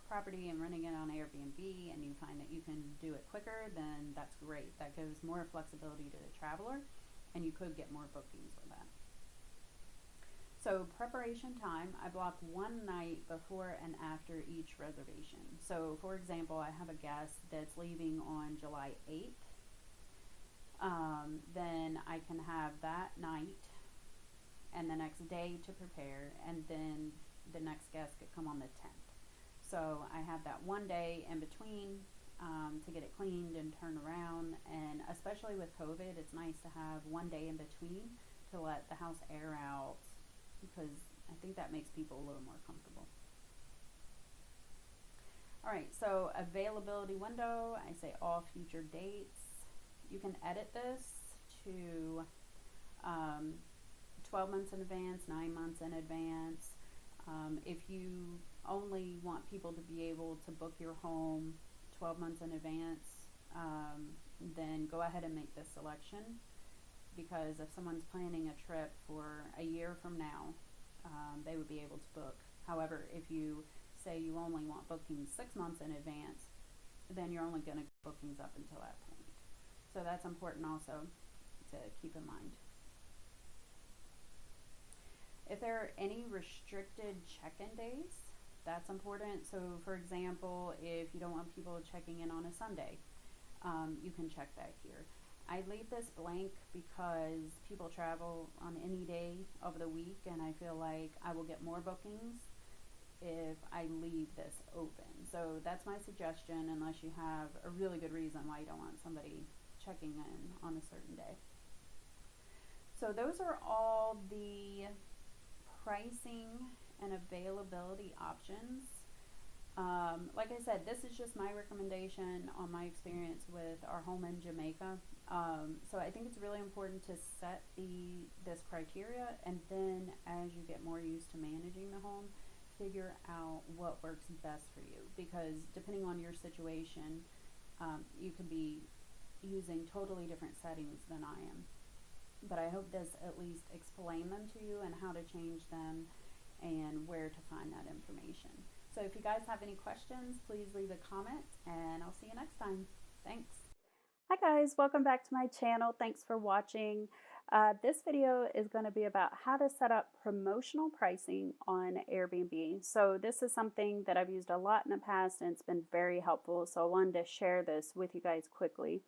property and renting it on Airbnb and you find that you can do it quicker, then that's great. That gives more flexibility to the traveler and you could get more bookings with that. So preparation time, I block one night before and after each reservation. So for example, I have a guest that's leaving on July 8th. Then I can have that night and the next day to prepare, and then the next guest could come on the 10th. So I have that one day in between to get it cleaned and turned around. And especially with COVID, it's nice to have one day in between to let the house air out, because I think that makes people a little more comfortable. All right, so availability window, I say all future dates. You can edit this to 12 months in advance, 9 months in advance. If you only want people to be able to book your home 12 months in advance, then go ahead and make this selection, because if someone's planning a trip for a year from now, they would be able to book. However, if you say you only want bookings 6 months in advance, then you're only going to get bookings up until that point. So that's important also to keep in mind. If there are any restricted check-in days, that's important. So for example, if you don't want people checking in on a Sunday, you can check that here. I leave this blank because people travel on any day of the week, and I feel like I will get more bookings if I leave this open. So that's my suggestion, unless you have a really good reason why you don't want somebody checking in on a certain day. So those are all the pricing and availability options. Like I said, this is just my recommendation on my experience with our home in Jamaica. So I think it's really important to set this criteria, and then as you get more used to managing the home, figure out what works best for you, because depending on your situation, you could be using totally different settings than I am. But I hope this at least explain them to you and how to change them and where to find that information. So if you guys have any questions, please leave a comment, and I'll see you next time. Thanks. Hi guys, welcome back to my channel. Thanks for watching. This video is going to be about how to set up promotional pricing on Airbnb. So this is something that I've used a lot in the past, and it's been very helpful. So I wanted to share this with you guys quickly.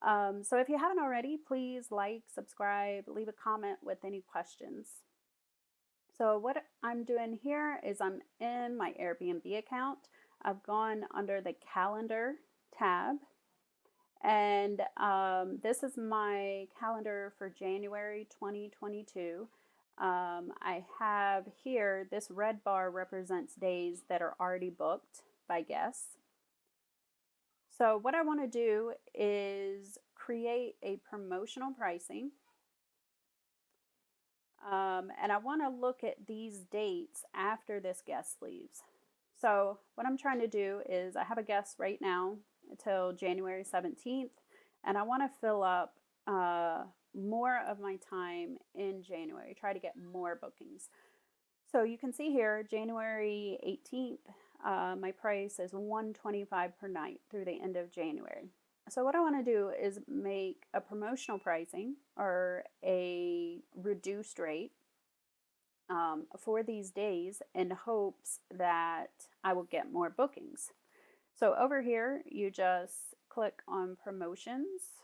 So if you haven't already, please like, subscribe, leave a comment with any questions. So what I'm doing here is I'm in my Airbnb account. I've gone under the calendar tab, and this is my calendar for January 2022. I have here, this red bar represents days that are already booked by guests. So what I want to do is create a promotional pricing. And I want to look at these dates after this guest leaves. So what I'm trying to do is I have a guest right now until January 17th, and I want to fill up more of my time in January, try to get more bookings. So you can see here, January 18th, my price is $125 per night through the end of January. So what I want to do is make a promotional pricing, or a reduced rate for these days, in hopes that I will get more bookings. So over here, you just click on promotions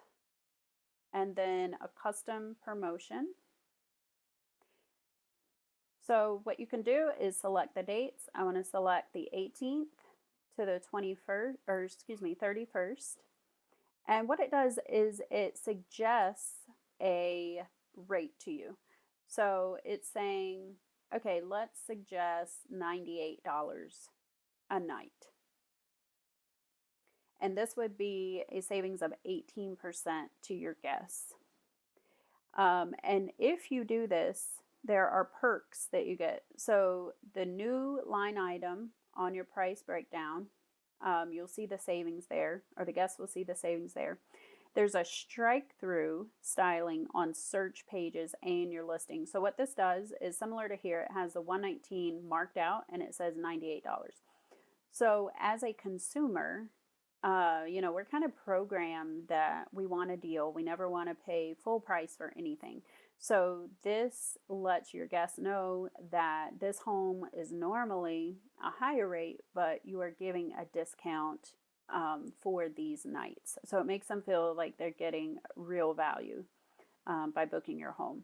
and then a custom promotion. So what you can do is select the dates. I want to select the 18th to the 31st. And what it does is it suggests a rate to you. So it's saying, okay, let's suggest $98 a night. And this would be a savings of 18% to your guests. And if you do this, there are perks that you get. So the new line item on your price breakdown, you'll see the savings there, or the guests will see the savings there. There's a strike through styling on search pages and your listing. So what this does is similar to here. It has the 119 marked out and it says $98. So as a consumer, we're kind of programmed that we want a deal. We never want to pay full price for anything. So this lets your guests know that this home is normally a higher rate, but you are giving a discount for these nights. So it makes them feel like they're getting real value by booking your home.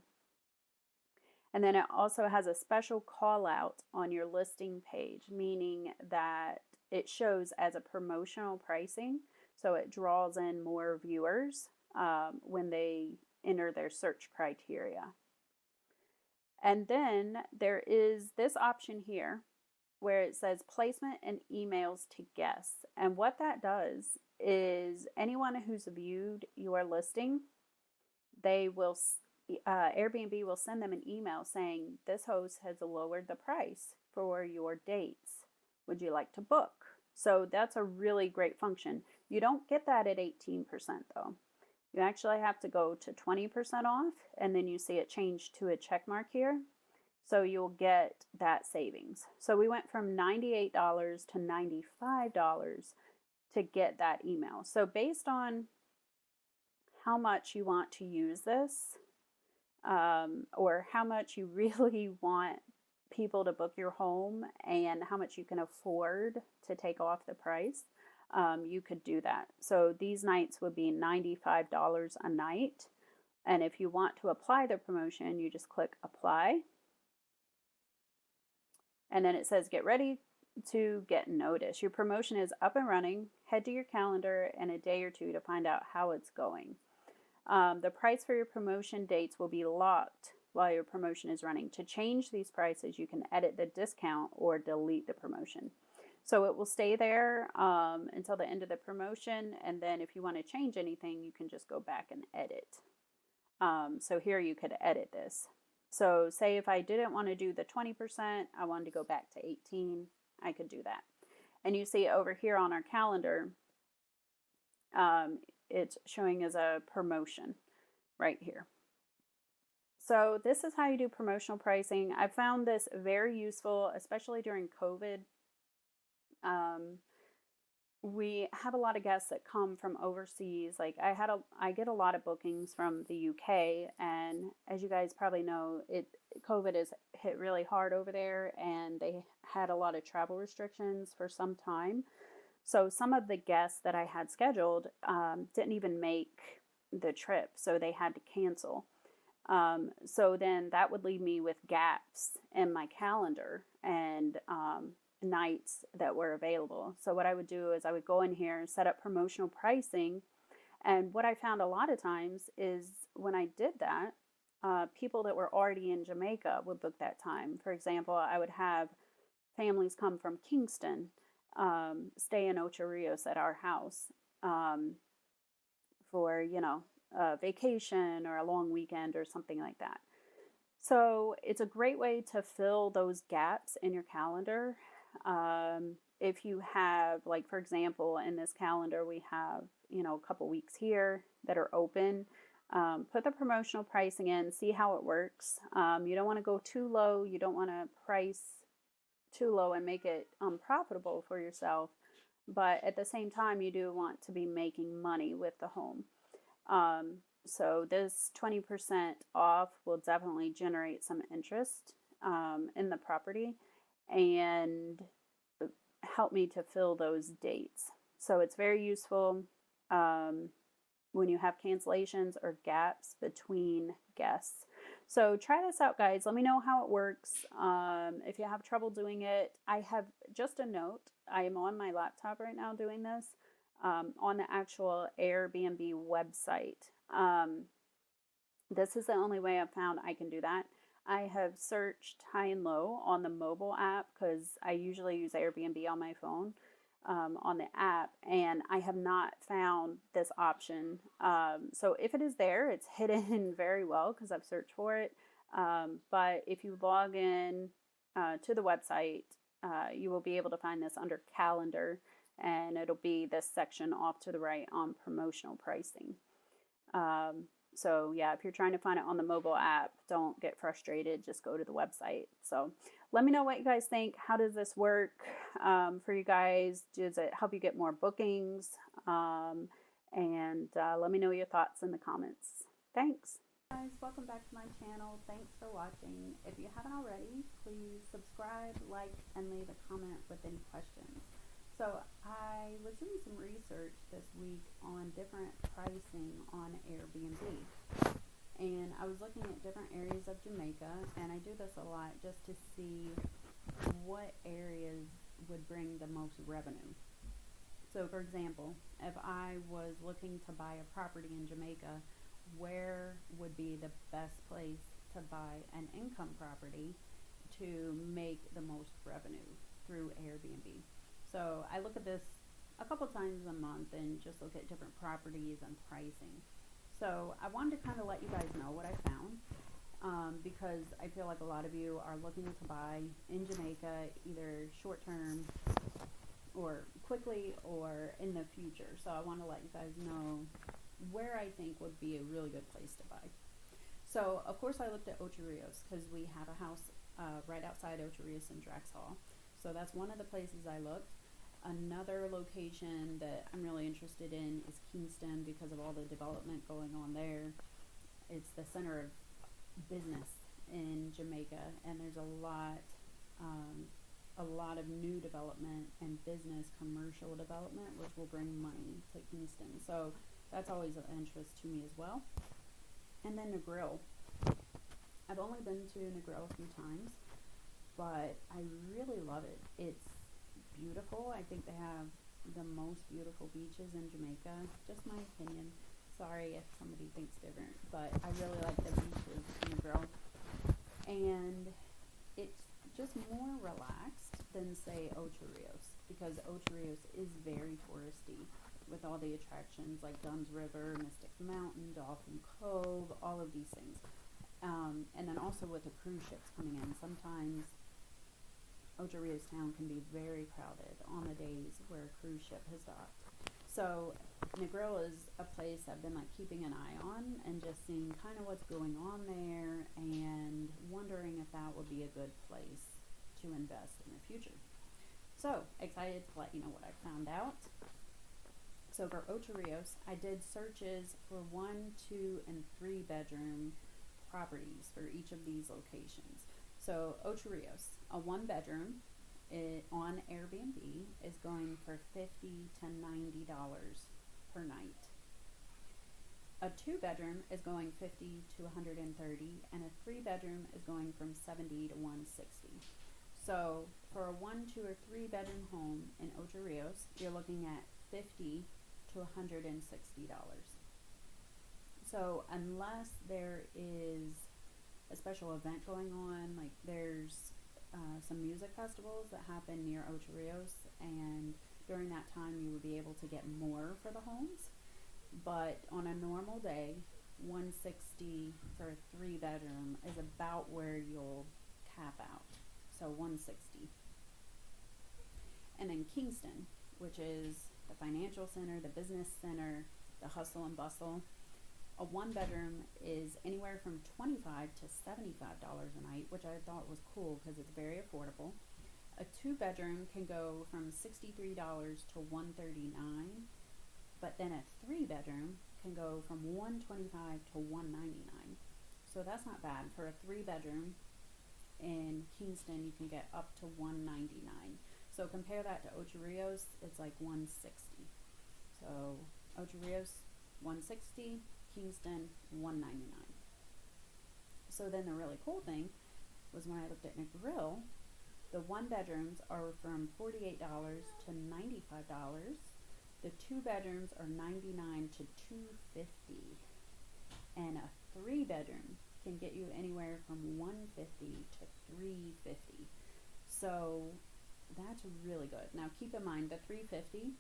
And then it also has a special call out on your listing page, meaning that it shows as a promotional pricing. So it draws in more viewers when they enter their search criteria. And then there is this option here where it says placement and emails to guests. And what that does is anyone who's viewed your listing, they will Airbnb will send them an email saying this host has lowered the price for your dates. Would you like to book? So that's a really great function. You don't get that at 18% though. You actually have to go to 20% off, and then you see it change to a check mark here. So you'll get that savings. So we went from $98 to $95 to get that email. So based on how much you want to use this, or how much you really want people to book your home and how much you can afford to take off the price, you could do that. So these nights would be $95 a night. And if you want to apply the promotion, you just click apply. And then it says get ready to get notice. Your promotion is up and running. Head to your calendar in a day or two to find out how it's going. The price for your promotion dates will be locked while your promotion is running. To change these prices, you can edit the discount or delete the promotion. So it will stay there until the end of the promotion, and then if you want to change anything, you can just go back and edit. So here you could edit this. So say if I didn't want to do the 20%, I wanted to go back to 18, I could do that. And you see over here on our calendar, it's showing as a promotion right here. So this is how you do promotional pricing. I found this very useful, especially during COVID. We have a lot of guests that come from overseas. Like I get a lot of bookings from the UK, and as you guys probably know, COVID has hit really hard over there, and they had a lot of travel restrictions for some time. So some of the guests that I had scheduled didn't even make the trip, so they had to cancel. So then that would leave me with gaps in my calendar and nights that were available. So what I would do is I would go in here and set up promotional pricing. And what I found a lot of times is when I did that, people that were already in Jamaica would book that time. For example, I would have families come from Kingston, stay in Ocho Rios at our house for, a vacation or a long weekend or something like that. So it's a great way to fill those gaps in your calendar. If you have, like, for example, in this calendar, we have, a couple weeks here that are open. Put the promotional pricing in, see how it works. You don't want to go too low. You don't want to price too low and make it unprofitable for yourself. But at the same time, you do want to be making money with the home. So this 20% off will definitely generate some interest in the property and help me to fill those dates. So it's very useful when you have cancellations or gaps between guests. So try this out, guys. Let me know how it works. If you have trouble doing it, I have just a note. I am on my laptop right now doing this on the actual Airbnb website. This is the only way I've found I can do that. I have searched high and low on the mobile app because I usually use Airbnb on my phone on the app, and I have not found this option. So if it is there, it's hidden very well because I've searched for it. But if you log in to the website, you will be able to find this under calendar, and it'll be this section off to the right on promotional pricing. So yeah, if you're trying to find it on the mobile app, don't get frustrated, just go to the website. So let me know what you guys think. How does this work for you guys? Does it help you get more bookings? And let me know your thoughts in the comments. Thanks. Guys, welcome back to my channel. Thanks for watching. If you haven't already, please subscribe, like, and leave a comment with any questions. So I was doing some research this week on different pricing on Airbnb, and I was looking at different areas of Jamaica, and I do this a lot just to see what areas would bring the most revenue. So for example, if I was looking to buy a property in Jamaica, where would be the best place to buy an income property to make the most revenue through Airbnb? So I look at this a couple times a month and just look at different properties and pricing. So I wanted to kind of let you guys know what I found, because I feel like a lot of you are looking to buy in Jamaica either short term or quickly or in the future. So I want to let you guys know where I think would be a really good place to buy. So of course I looked at Ocho Rios because we have a house right outside Ocho Rios in Drexel. So that's one of the places I looked. Another location that I'm really interested in is Kingston because of all the development going on there. It's the center of business in Jamaica, and there's a lot of new development and business commercial development which will bring money to Kingston. So that's always of interest to me as well. And then Negril. I've only been to Negril a few times, but I really love it. It's beautiful. I think they have the most beautiful beaches in Jamaica. Just my opinion. Sorry if somebody thinks different, but I really like the beaches in Negril. And it's just more relaxed than say Ocho Rios, because Ocho Rios is very touristy with all the attractions like Dunn's River, Mystic Mountain, Dolphin Cove, all of these things. And then also with the cruise ships coming in, sometimes Ocho Rios town can be very crowded on the days where a cruise ship has docked. So Negril is a place I've been like keeping an eye on and just seeing kind of what's going on there and wondering if that would be a good place to invest in the future. So excited to let you know what I found out. So for Ocho Rios, I did searches for 1, 2, and 3 bedroom properties for each of these locations. So Ocho Rios, a 1 bedroom on Airbnb is going for $50 to $90 per night. A 2 bedroom is going $50 to $130, and a 3 bedroom is going from $70 to $160. So for a 1, 2, or 3 bedroom home in Ocho Rios, you're looking at $50 to $160. So unless there is a special event going on, like there's some music festivals that happen near Ocho Rios, and during that time you would be able to get more for the homes. But on a normal day, $160 for a 3 bedroom is about where you'll cap out. So $160. And then Kingston, which is the financial center, the business center, the hustle and bustle. A 1 bedroom is anywhere from $25 to $75 a night, which I thought was cool because it's very affordable. A 2 bedroom can go from $63 to $139, but then a 3 bedroom can go from $125 to $199. So that's not bad. For a 3 bedroom in Kingston, you can get up to $199. So compare that to Ocho Rios, it's like $160. So Ocho Rios, $160, Kingston, $199. So then the really cool thing was when I looked at Negril, the 1 bedrooms are from $48 to $95. The 2 bedrooms are $99 to $250. And a 3 bedroom can get you anywhere from $150 to $350. So that's really good. Now keep in mind the $350,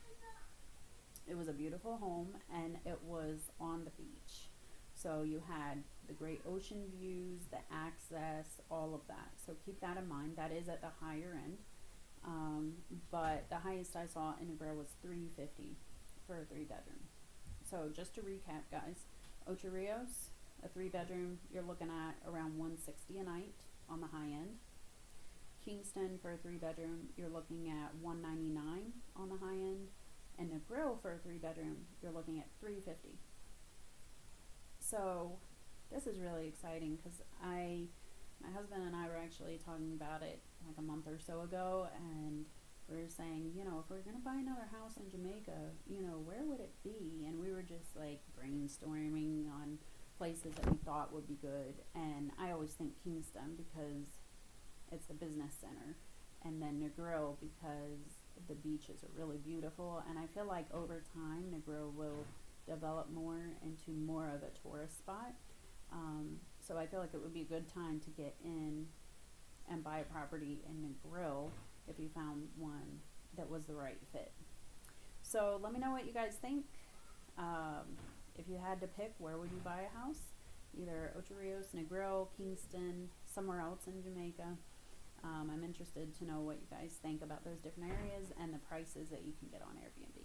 it was a beautiful home and it was on the beach. So you had the great ocean views, the access, all of that. So keep that in mind. That is at the higher end. But the highest I saw in Negril was $350 for a 3 bedroom. So just to recap, guys, Ocho Rios, a 3 bedroom, you're looking at around $160 a night on the high end. Kingston for a 3 bedroom, you're looking at $199 on the high end. And Negril for a 3 bedroom, you're looking at $350. So this is really exciting because my husband and I were actually talking about it like a month or so ago, and we were saying, if we're gonna buy another house in Jamaica, where would it be? And we were just like brainstorming on places that we thought would be good. And I always think Kingston because it's the business center, and then Negril because the beaches are really beautiful. And I feel like over time, Negril will develop more into more of a tourist spot. So I feel like it would be a good time to get in and buy a property in Negril if you found one that was the right fit. So let me know what you guys think. If you had to pick, where would you buy a house? Either Ocho Rios, Negril, Kingston, somewhere else in Jamaica. I'm interested to know what you guys think about those different areas and the prices that you can get on Airbnb.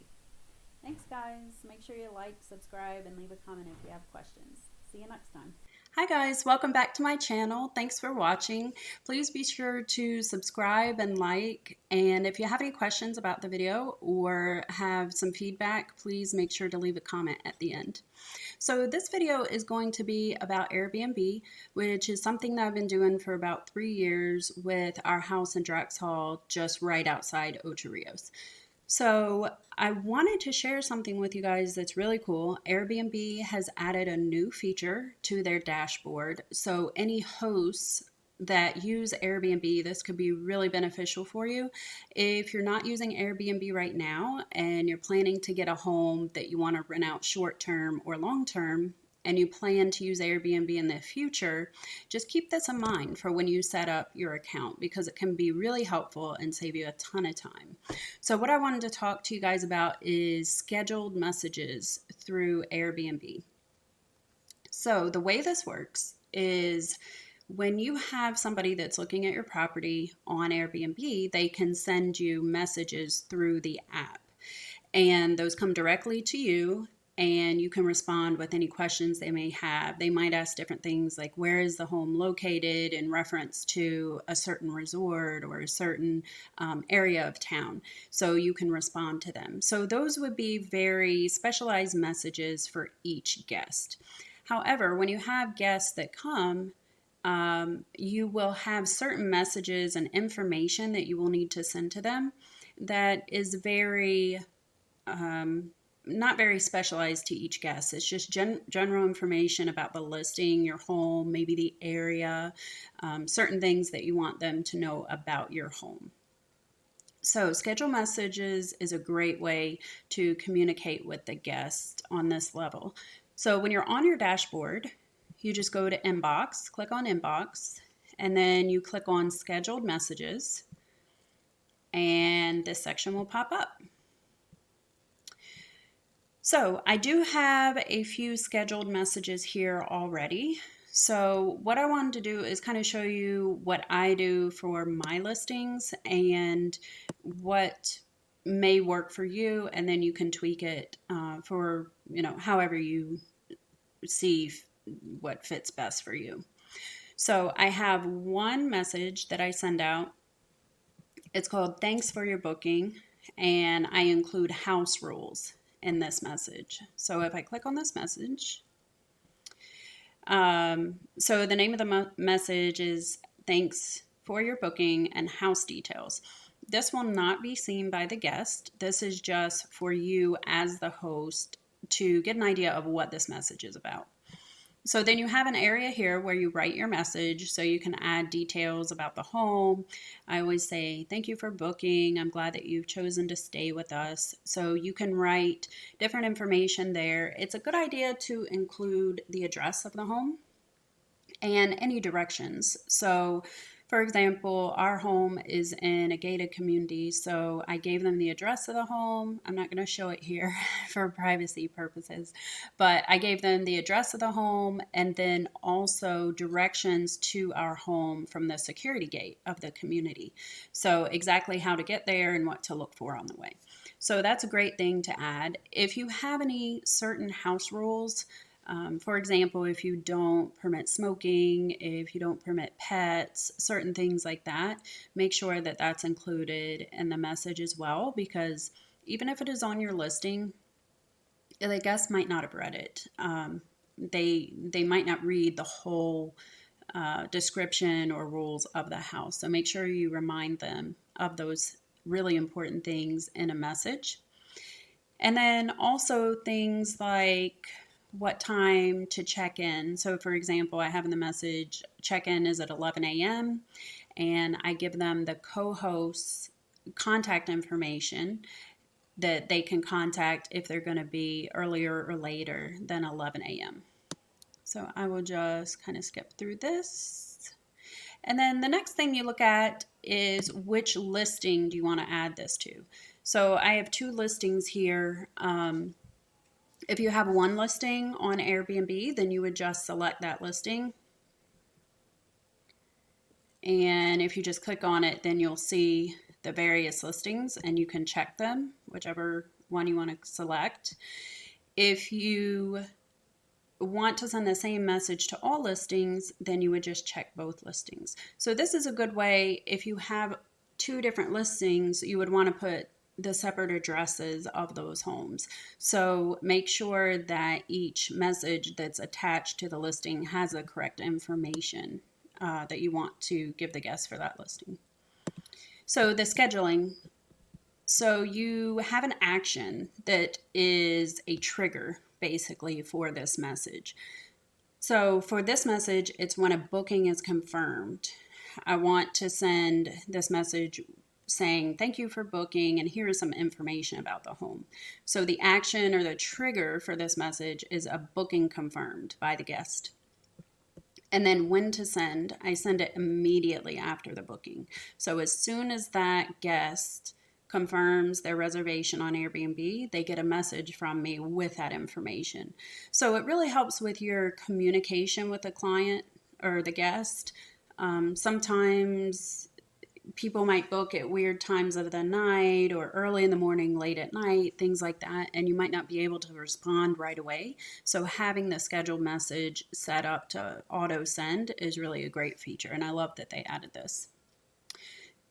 Thanks, guys. Make sure you like, subscribe, and leave a comment if you have questions. See you next time. Hi guys, welcome back to my channel. Thanks for watching. Please be sure to subscribe and like, and if you have any questions about the video or have some feedback, please make sure to leave a comment at the end. So this video is going to be about Airbnb, which is something that I've been doing for about 3 years with our house in Drexel, just right outside Ocho Rios. So I wanted to share something with you guys that's really cool. Airbnb has added a new feature to their dashboard. So any hosts that use Airbnb, this could be really beneficial for you. If you're not using Airbnb right now and you're planning to get a home that you want to rent out short term or long term, and you plan to use Airbnb in the future, just keep this in mind for when you set up your account, because it can be really helpful and save you a ton of time. So what I wanted to talk to you guys about is scheduled messages through Airbnb. So the way this works is when you have somebody that's looking at your property on Airbnb, they can send you messages through the app, and those come directly to you, and you can respond with any questions they may have. They might ask different things like, where is the home located, in reference to a certain resort or a certain area of town. So you can respond to them. So those would be very specialized messages for each guest. However, when you have guests that come, you will have certain messages and information that you will need to send to them that is very not very specialized to each guest. It's just general information about the listing, your home, maybe the area, certain things that you want them to know about your home. So schedule messages is a great way to communicate with the guest on this level. So when you're on your dashboard, you just go to inbox, click on inbox, and then you click on scheduled messages, and this section will pop up. So I do have a few scheduled messages here already. So what I wanted to do is kind of show you what I do for my listings and what may work for you, and then you can tweak it for, however you see what fits best for you. So I have one message that I send out. It's called "Thanks for your booking," and I include house rules in this message. So if I click on this message, so the name of the message is "Thanks for your booking" and house details. This will not be seen by the guest. This is just for you as the host to get an idea of what this message is about. So then you have an area here where you write your message, so you can add details about the home. I always say, thank you for booking. I'm glad that you've chosen to stay with us. So you can write different information there. It's a good idea to include the address of the home and any directions. So for example, our home is in a gated community, so I gave them the address of the home. I'm not going to show it here for privacy purposes, but I gave them the address of the home and then also directions to our home from the security gate of the community. So exactly how to get there and what to look for on the way. So that's a great thing to add. If you have any certain house rules, for example, if you don't permit smoking, if you don't permit pets, certain things like that, make sure that that's included in the message as well, because even if it is on your listing, the guest might not have read it. they might not read the whole description or rules of the house. So make sure you remind them of those really important things in a message. And then also things like what time to check in. So, for example, I have in the message check in is at 11 a.m., and I give them the co host's contact information that they can contact if they're going to be earlier or later than 11 a.m. So I will just kind of skip through this. And then the next thing you look at is which listing do you want to add this to. So I have two listings here. If you have one listing on Airbnb, then you would just select that listing. And if you just click on it, then you'll see the various listings and you can check them, whichever one you want to select. If you want to send the same message to all listings, then you would just check both listings. So this is a good way. If you have two different listings, you would want to put the separate addresses of those homes. So make sure that each message that's attached to the listing has the correct information that you want to give the guests for that listing. So the scheduling. So you have an action that is a trigger basically for this message. So for this message, it's when a booking is confirmed. I want to send this message saying, thank you for booking, and here is some information about the home. So the action or the trigger for this message is a booking confirmed by the guest. And then when to send, I send it immediately after the booking. So as soon as that guest confirms their reservation on Airbnb, they get a message from me with that information. So it really helps with your communication with the client or the guest. Sometimes people might book at weird times of the night or early in the morning, late at night, things like that, and you might not be able to respond right away. So having the scheduled message set up to auto send is really a great feature, and I love that they added this.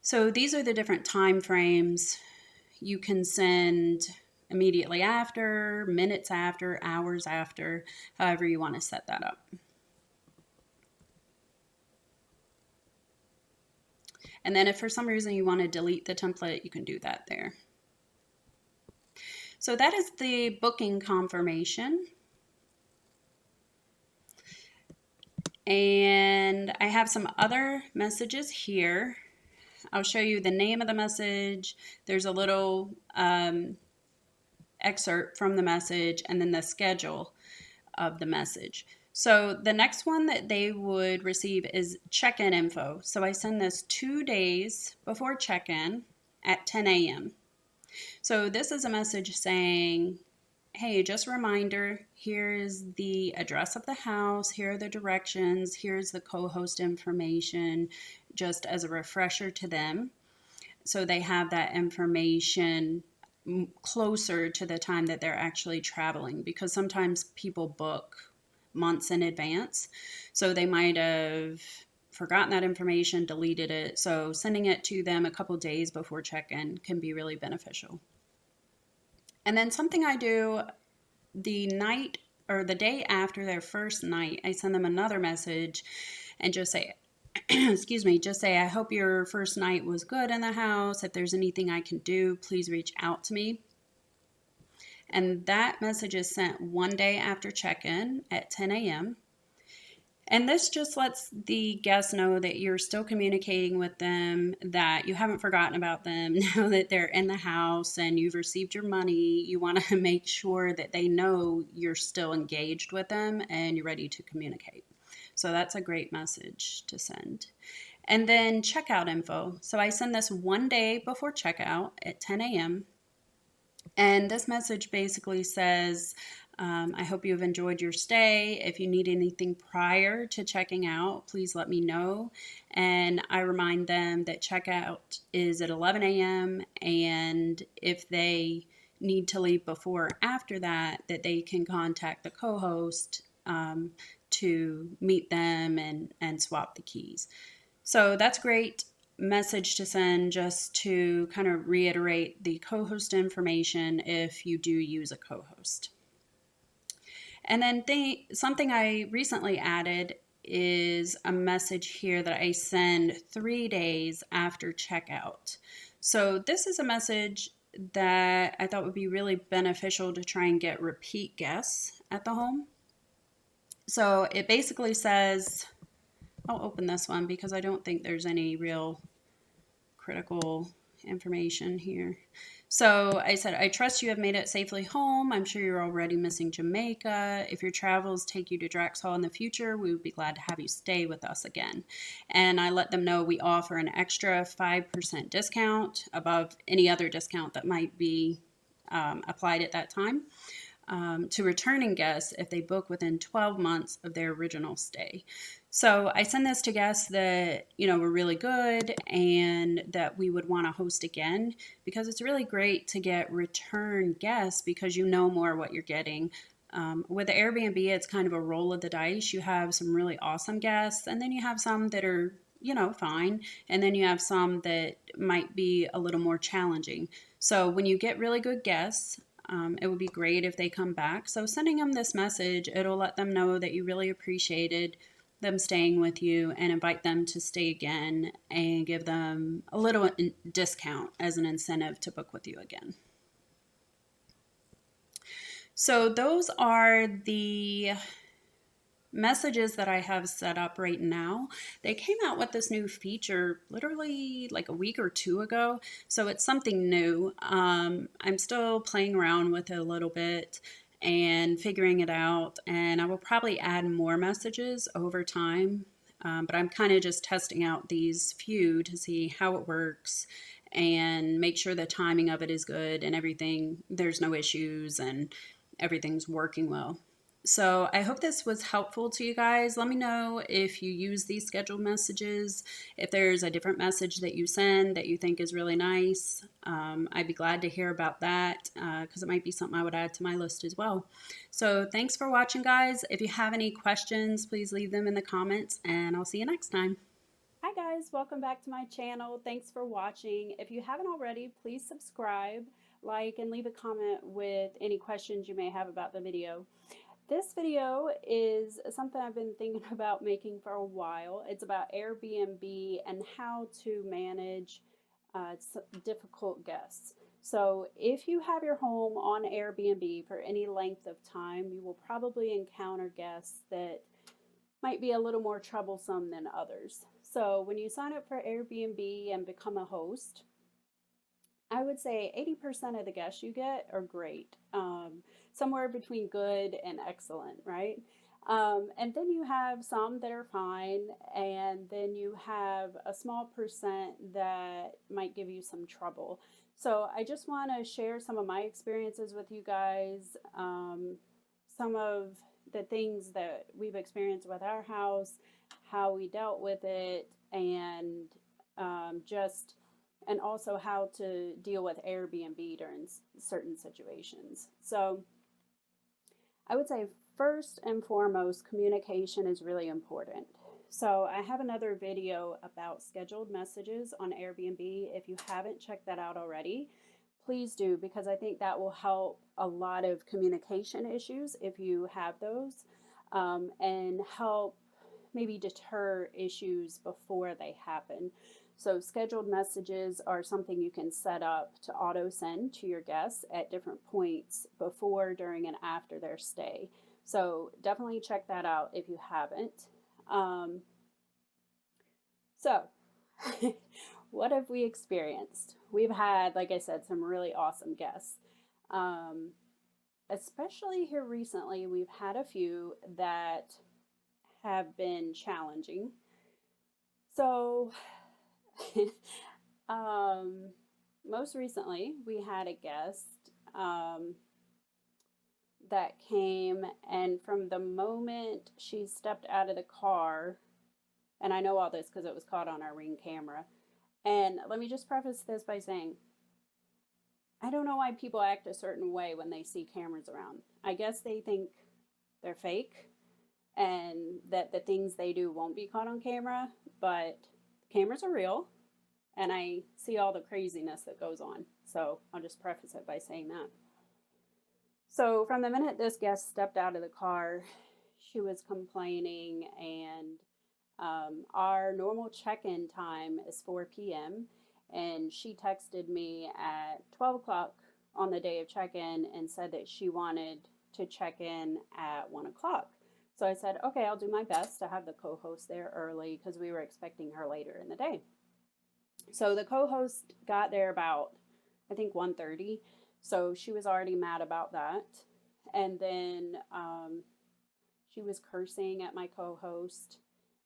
So these are the different time frames. You can send immediately after, minutes after, hours after, however you want to set that up. And then if for some reason you want to delete the template, you can do that there. So that is the booking confirmation. And I have some other messages here. I'll show you the name of the message. There's a little excerpt from the message and then the schedule of the message. So the next one that they would receive is check-in info. So I send this 2 days before check-in at 10 a.m. So this is a message saying, hey, just a reminder, here's the address of the house, here are the directions, here's the co-host information, just as a refresher to them. So they have that information closer to the time that they're actually traveling, because sometimes people book months in advance. So they might have forgotten that information, deleted it. So sending it to them a couple days before check-in can be really beneficial. And then something I do the night or the day after their first night, I send them another message and just say, excuse me, just say, I hope your first night was good in the house. If there's anything I can do, please reach out to me. And that message is sent 1 day after check-in at 10 a.m. And this just lets the guests know that you're still communicating with them, that you haven't forgotten about them now that they're in the house and you've received your money. You want to make sure that they know you're still engaged with them and you're ready to communicate. So that's a great message to send. And then checkout info. So I send this 1 day before checkout at 10 a.m. And this message basically says, I hope you have enjoyed your stay. If you need anything prior to checking out, please let me know. And I remind them that checkout is at 11 a.m. And if they need to leave before or after that, that they can contact the co-host to meet them and swap the keys. So that's great message to send, just to kind of reiterate the co-host information if you do use a co-host. And then something I recently added is a message here that I send 3 days after checkout. So this is a message that I thought would be really beneficial to try and get repeat guests at the home. So it basically says, I'll open this one because I don't think there's any real critical information here. So I said, I trust you have made it safely home. I'm sure you're already missing Jamaica. If your travels take you to Draxhall in the future, we would be glad to have you stay with us again. And I let them know we offer an extra 5% discount above any other discount that might be applied at that time. To returning guests if they book within 12 months of their original stay. So I send this to guests that, were really good and that we would want to host again, because it's really great to get return guests because you know more what you're getting. With the Airbnb, it's kind of a roll of the dice. You have some really awesome guests, and then you have some that are, fine. And then you have some that might be a little more challenging. So when you get really good guests, it would be great if they come back. So sending them this message, it'll let them know that you really appreciated them staying with you and invite them to stay again and give them a little discount as an incentive to book with you again. So those are the messages that I have set up right now. They came out with this new feature literally like a week or two ago, so it's something new. I'm still playing around with it a little bit and figuring it out, and I will probably add more messages over time, but I'm kind of just testing out these few to see how it works and make sure the timing of it is good and everything, there's no issues and everything's working well. So I hope this was helpful to you guys. Let me know if you use these scheduled messages, if there's a different message that you send that you think is really nice. I'd be glad to hear about that because it might be something I would add to my list as well. So thanks for watching, guys. If you have any questions, please leave them in the comments, and I'll see you next time. Hi guys, welcome back to my channel. Thanks for watching. If you haven't already, please subscribe, like, and leave a comment with any questions you may have about the video. This video is something I've been thinking about making for a while. It's about Airbnb and how to manage difficult guests. So if you have your home on Airbnb for any length of time, you will probably encounter guests that might be a little more troublesome than others. So when you sign up for Airbnb and become a host, I would say 80% of the guests you get are great. Somewhere between good and excellent, right? And then you have some that are fine, and then you have a small percent that might give you some trouble. So I just want to share some of my experiences with you guys, some of the things that we've experienced with our house, how we dealt with it, and and also how to deal with Airbnb during certain situations. So I would say first and foremost, communication is really important. So I have another video about scheduled messages on Airbnb. If you haven't checked that out already, please do, because I think that will help a lot of communication issues if you have those, and help maybe deter issues before they happen. So scheduled messages are something you can set up to auto send to your guests at different points before, during, and after their stay. So definitely check that out if you haven't. So what have we experienced? We've had, like I said, some really awesome guests. Especially here recently, we've had a few that have been challenging. So most recently, we had a guest that came, and from the moment she stepped out of the car, and I know all this because it was caught on our Ring camera, and let me just preface this by saying, I don't know why people act a certain way when they see cameras around. I guess they think they're fake and that the things they do won't be caught on camera, but cameras are real, and I see all the craziness that goes on. So I'll just preface it by saying that. So from the minute this guest stepped out of the car, she was complaining, and our normal check-in time is 4 p.m. and she texted me at 12 o'clock on the day of check-in and said that she wanted to check in at 1 o'clock. So I said, okay, I'll do my best to have the co-host there early because we were expecting her later in the day. So the co-host got there about, I think, 1:30. So she was already mad about that. And then she was cursing at my co-host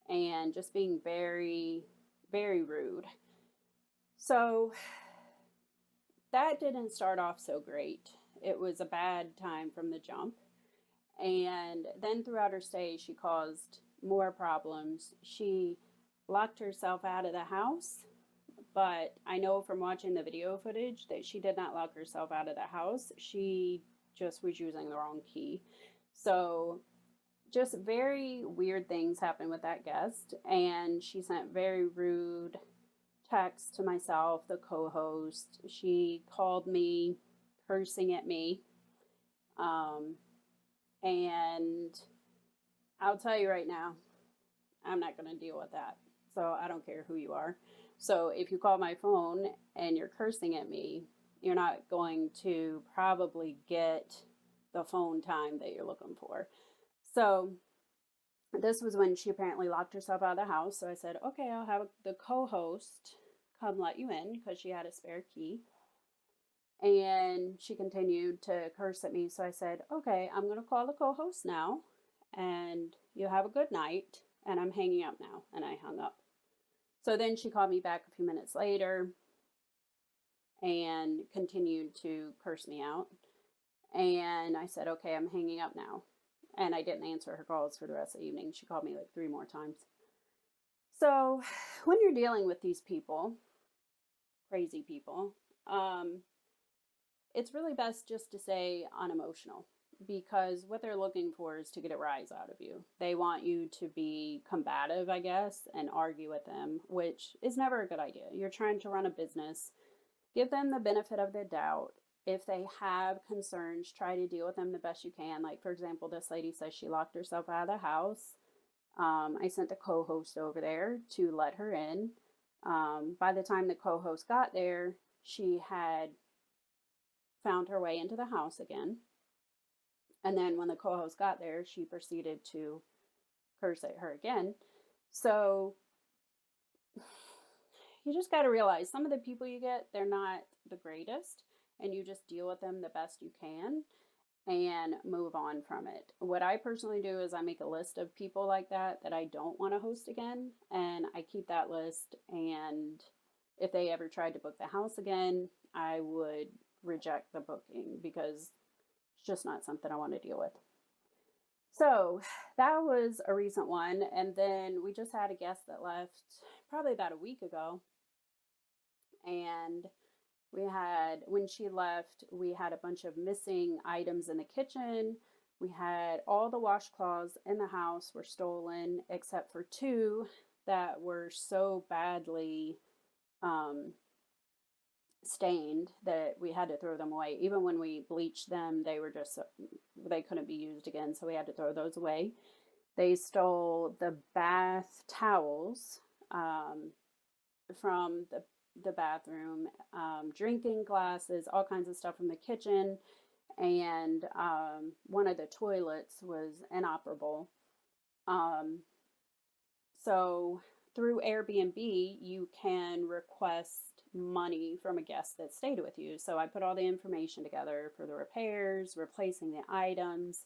and just being very, very rude. So that didn't start off so great. It was a bad time from the jump. And then throughout her stay, she caused more problems. She locked herself out of the house, but I know from watching the video footage that she did not lock herself out of the house. She just was using the wrong key. So just very weird things happened with that guest, and she sent very rude texts to myself, the co-host. She called me cursing at me, and I'll tell you right now, I'm not going to deal with that. So I don't care who you are. So if you call my phone and you're cursing at me, you're not going to probably get the phone time that you're looking for. So this was when she apparently locked herself out of the house. So I said, okay, I'll have the co-host come let you in because she had a spare key. And she continued to curse at me. So I said, okay, I'm going to call the co-host now and you have a good night. And I'm hanging up now. And I hung up. So then she called me back a few minutes later and continued to curse me out. And I said, okay, I'm hanging up now. And I didn't answer her calls for the rest of the evening. She called me like 3 more times. So when you're dealing with these people, crazy people, it's really best just to say unemotional, because what they're looking for is to get a rise out of you. They want you to be combative, I guess, and argue with them, which is never a good idea. You're trying to run a business. Give them the benefit of the doubt. If they have concerns, try to deal with them the best you can. Like, for example, this lady says she locked herself out of the house. I sent the co-host over there to let her in. By the time the co-host got there, she had found her way into the house again. And then when the co-host got there, she proceeded to curse at her again. So you just got to realize some of the people you get, they're not the greatest, and you just deal with them the best you can and move on from it. What I personally do is I make a list of people like that I don't want to host again, and I keep that list, and if they ever tried to book the house again, I would reject the booking because it's just not something I want to deal with. So that was a recent one. And then we just had a guest that left probably about a week ago. And when she left, we had a bunch of missing items in the kitchen. We had all the washcloths in the house were stolen, except for 2 that were so badly stained that we had to throw them away. Even when we bleached them, they couldn't be used again, so we had to throw those away. They stole the bath towels from the bathroom, drinking glasses, all kinds of stuff from the kitchen, and one of the toilets was inoperable. So through Airbnb, you can request money from a guest that stayed with you. So I put all the information together for the repairs, replacing the items,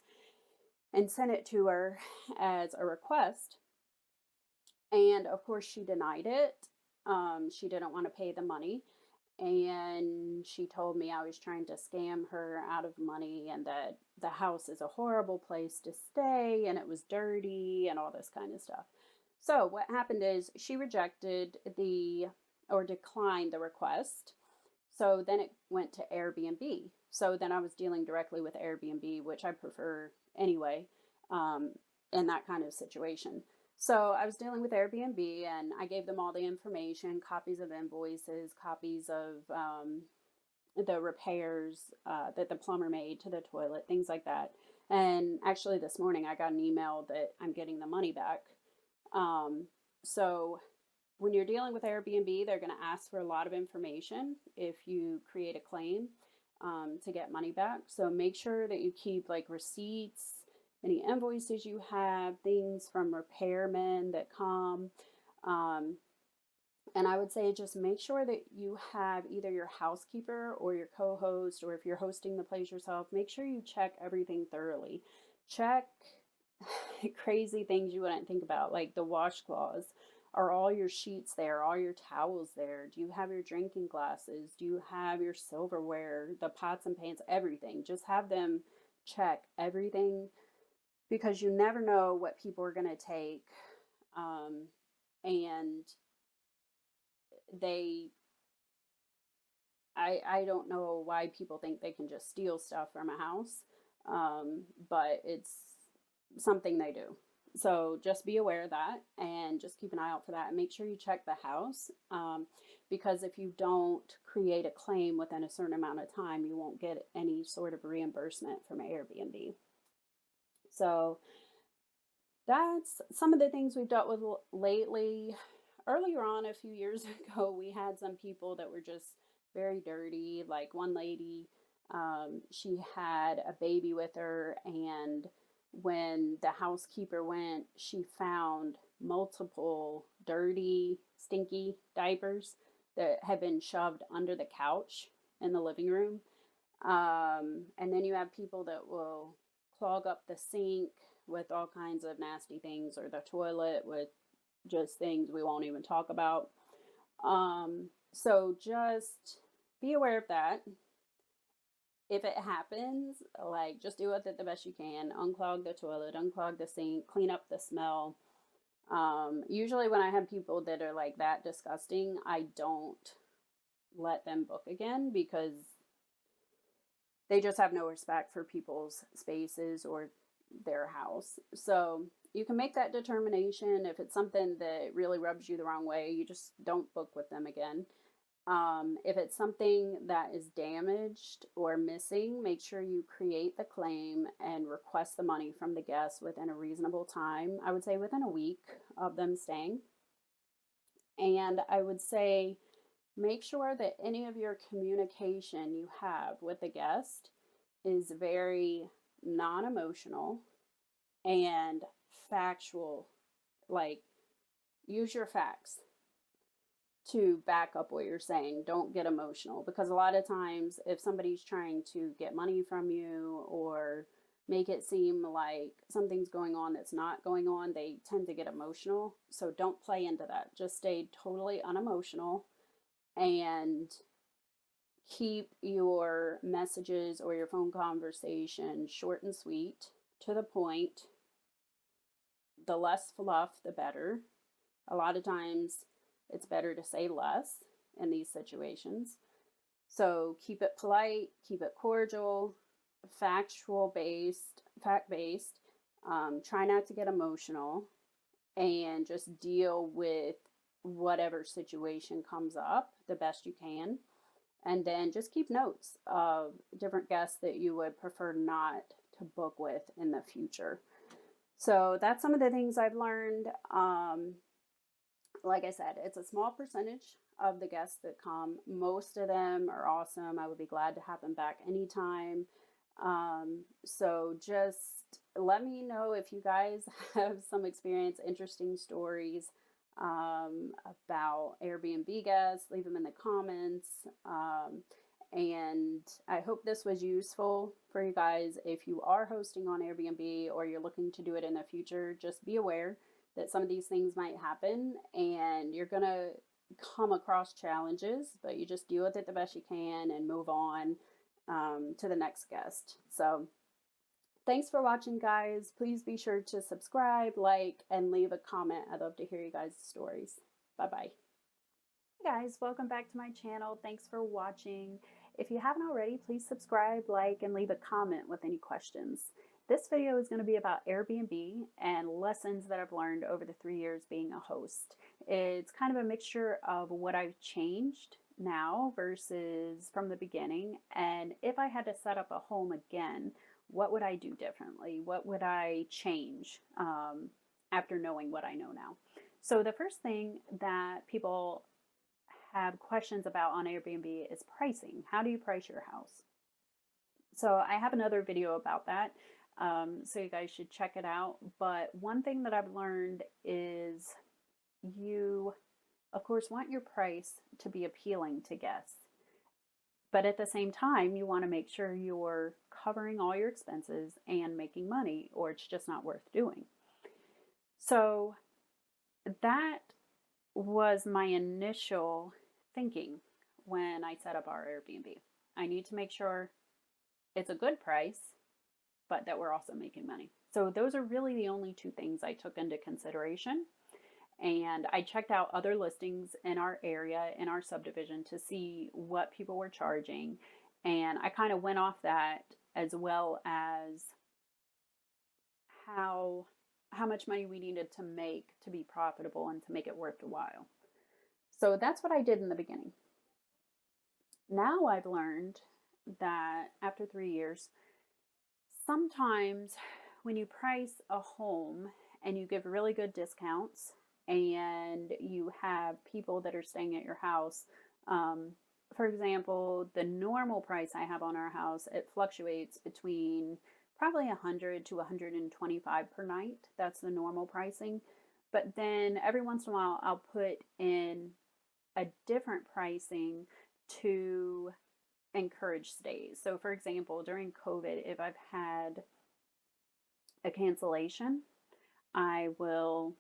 and sent it to her as a request. And of course, she denied it. She didn't want to pay the money. And she told me I was trying to scam her out of money and that the house is a horrible place to stay and it was dirty and all this kind of stuff. So what happened is she declined the request. So then it went to Airbnb. So then I was dealing directly with Airbnb, which I prefer anyway, in that kind of situation. So I was dealing with Airbnb and I gave them all the information, copies of invoices, copies of the repairs that the plumber made to the toilet, things like that. And actually, this morning I got an email that I'm getting the money back. So when you're dealing with Airbnb, they're going to ask for a lot of information if you create a claim to get money back. So make sure that you keep like receipts, any invoices you have, things from repairmen that come. Um, and I would say just make sure that you have either your housekeeper or your co host, or if you're hosting the place yourself, make sure you check everything thoroughly. Check crazy things you wouldn't think about, like the washcloths. Are all your sheets there? All your towels there? Do you have your drinking glasses? Do you have your silverware, the pots and pans, everything? Just have them check everything because you never know what people are going to take. And they I don't know why people think they can just steal stuff from a house, but it's something they do. So just be aware of that and just keep an eye out for that. And make sure you check the house because if you don't create a claim within a certain amount of time, you won't get any sort of reimbursement from Airbnb. So that's some of the things we've dealt with lately. Earlier on, a few years ago, we had some people that were just very dirty. Like one lady, she had a baby with her, and when the housekeeper went, she found multiple dirty, stinky diapers that had been shoved under the couch in the living room. And then you have people that will clog up the sink with all kinds of nasty things, or the toilet with just things we won't even talk about. So just be aware of that. If it happens, like just do with it the best you can. Unclog the toilet, unclog the sink, clean up the smell. Usually when I have people that are like that disgusting, I don't let them book again because they just have no respect for people's spaces or their house. So you can make that determination. If it's something that really rubs you the wrong way, you just don't book with them again. If it's something that is damaged or missing, make sure you create the claim and request the money from the guests within a reasonable time. I would say within a week of them staying. And I would say make sure that any of your communication you have with the guest is very non emotional and factual. Like, use your facts to back up what you're saying. Don't get emotional because a lot of times, if somebody's trying to get money from you or make it seem like something's going on that's not going on, they tend to get emotional. So don't play into that. Just stay totally unemotional and keep your messages or your phone conversation short and sweet, to the point. The less fluff, the better. A lot of times it's better to say less in these situations. So keep it polite, keep it cordial, fact based. Try not to get emotional and just deal with whatever situation comes up the best you can. And then just keep notes of different guests that you would prefer not to book with in the future. So that's some of the things I've learned. Like I said, it's a small percentage of the guests that come. Most of them are awesome. I would be glad to have them back anytime. So just let me know if you guys have some experience, interesting stories about Airbnb guests. Leave them in the comments. And I hope this was useful for you guys. If you are hosting on Airbnb or you're looking to do it in the future, just be aware that some of these things might happen and you're going to come across challenges, but you just deal with it the best you can and move on to the next guest. So thanks for watching, guys. Please be sure to subscribe, like, and leave a comment. I'd love to hear you guys' stories. Bye-bye. Hey guys, welcome back to my channel. Thanks for watching. If you haven't already, please subscribe, like, and leave a comment with any questions. This video is going to be about Airbnb and lessons that I've learned over the 3 years being a host. It's kind of a mixture of what I've changed now versus from the beginning? And if I had to set up a home again, what would I do differently? What would I change after knowing what I know now? So, the first thing that people have questions about on Airbnb is pricing. How do you price your house? So, I have another video about that. So, you guys should check it out. But one thing that I've learned is you, of course, want your price to be appealing to guests. But at the same time, you want to make sure you're covering all your expenses and making money, or it's just not worth doing. So that was my initial thinking when I set up our Airbnb. I need to make sure it's a good price, but that we're also making money. So those are really the only two things I took into consideration. And I checked out other listings in our area, in our subdivision, to see what people were charging. And I kind of went off that, as well as how much money we needed to make to be profitable and to make it worth the while. So that's what I did in the beginning. Now I've learned that after 3 years, sometimes when you price a home and you give really good discounts, and you have people that are staying at your house. For example, the normal price I have on our house, it fluctuates between probably 100 to 125 per night. That's the normal pricing. But then every once in a while, I'll put in a different pricing to encourage stays. So for example, during COVID, if I've had a cancellation, I will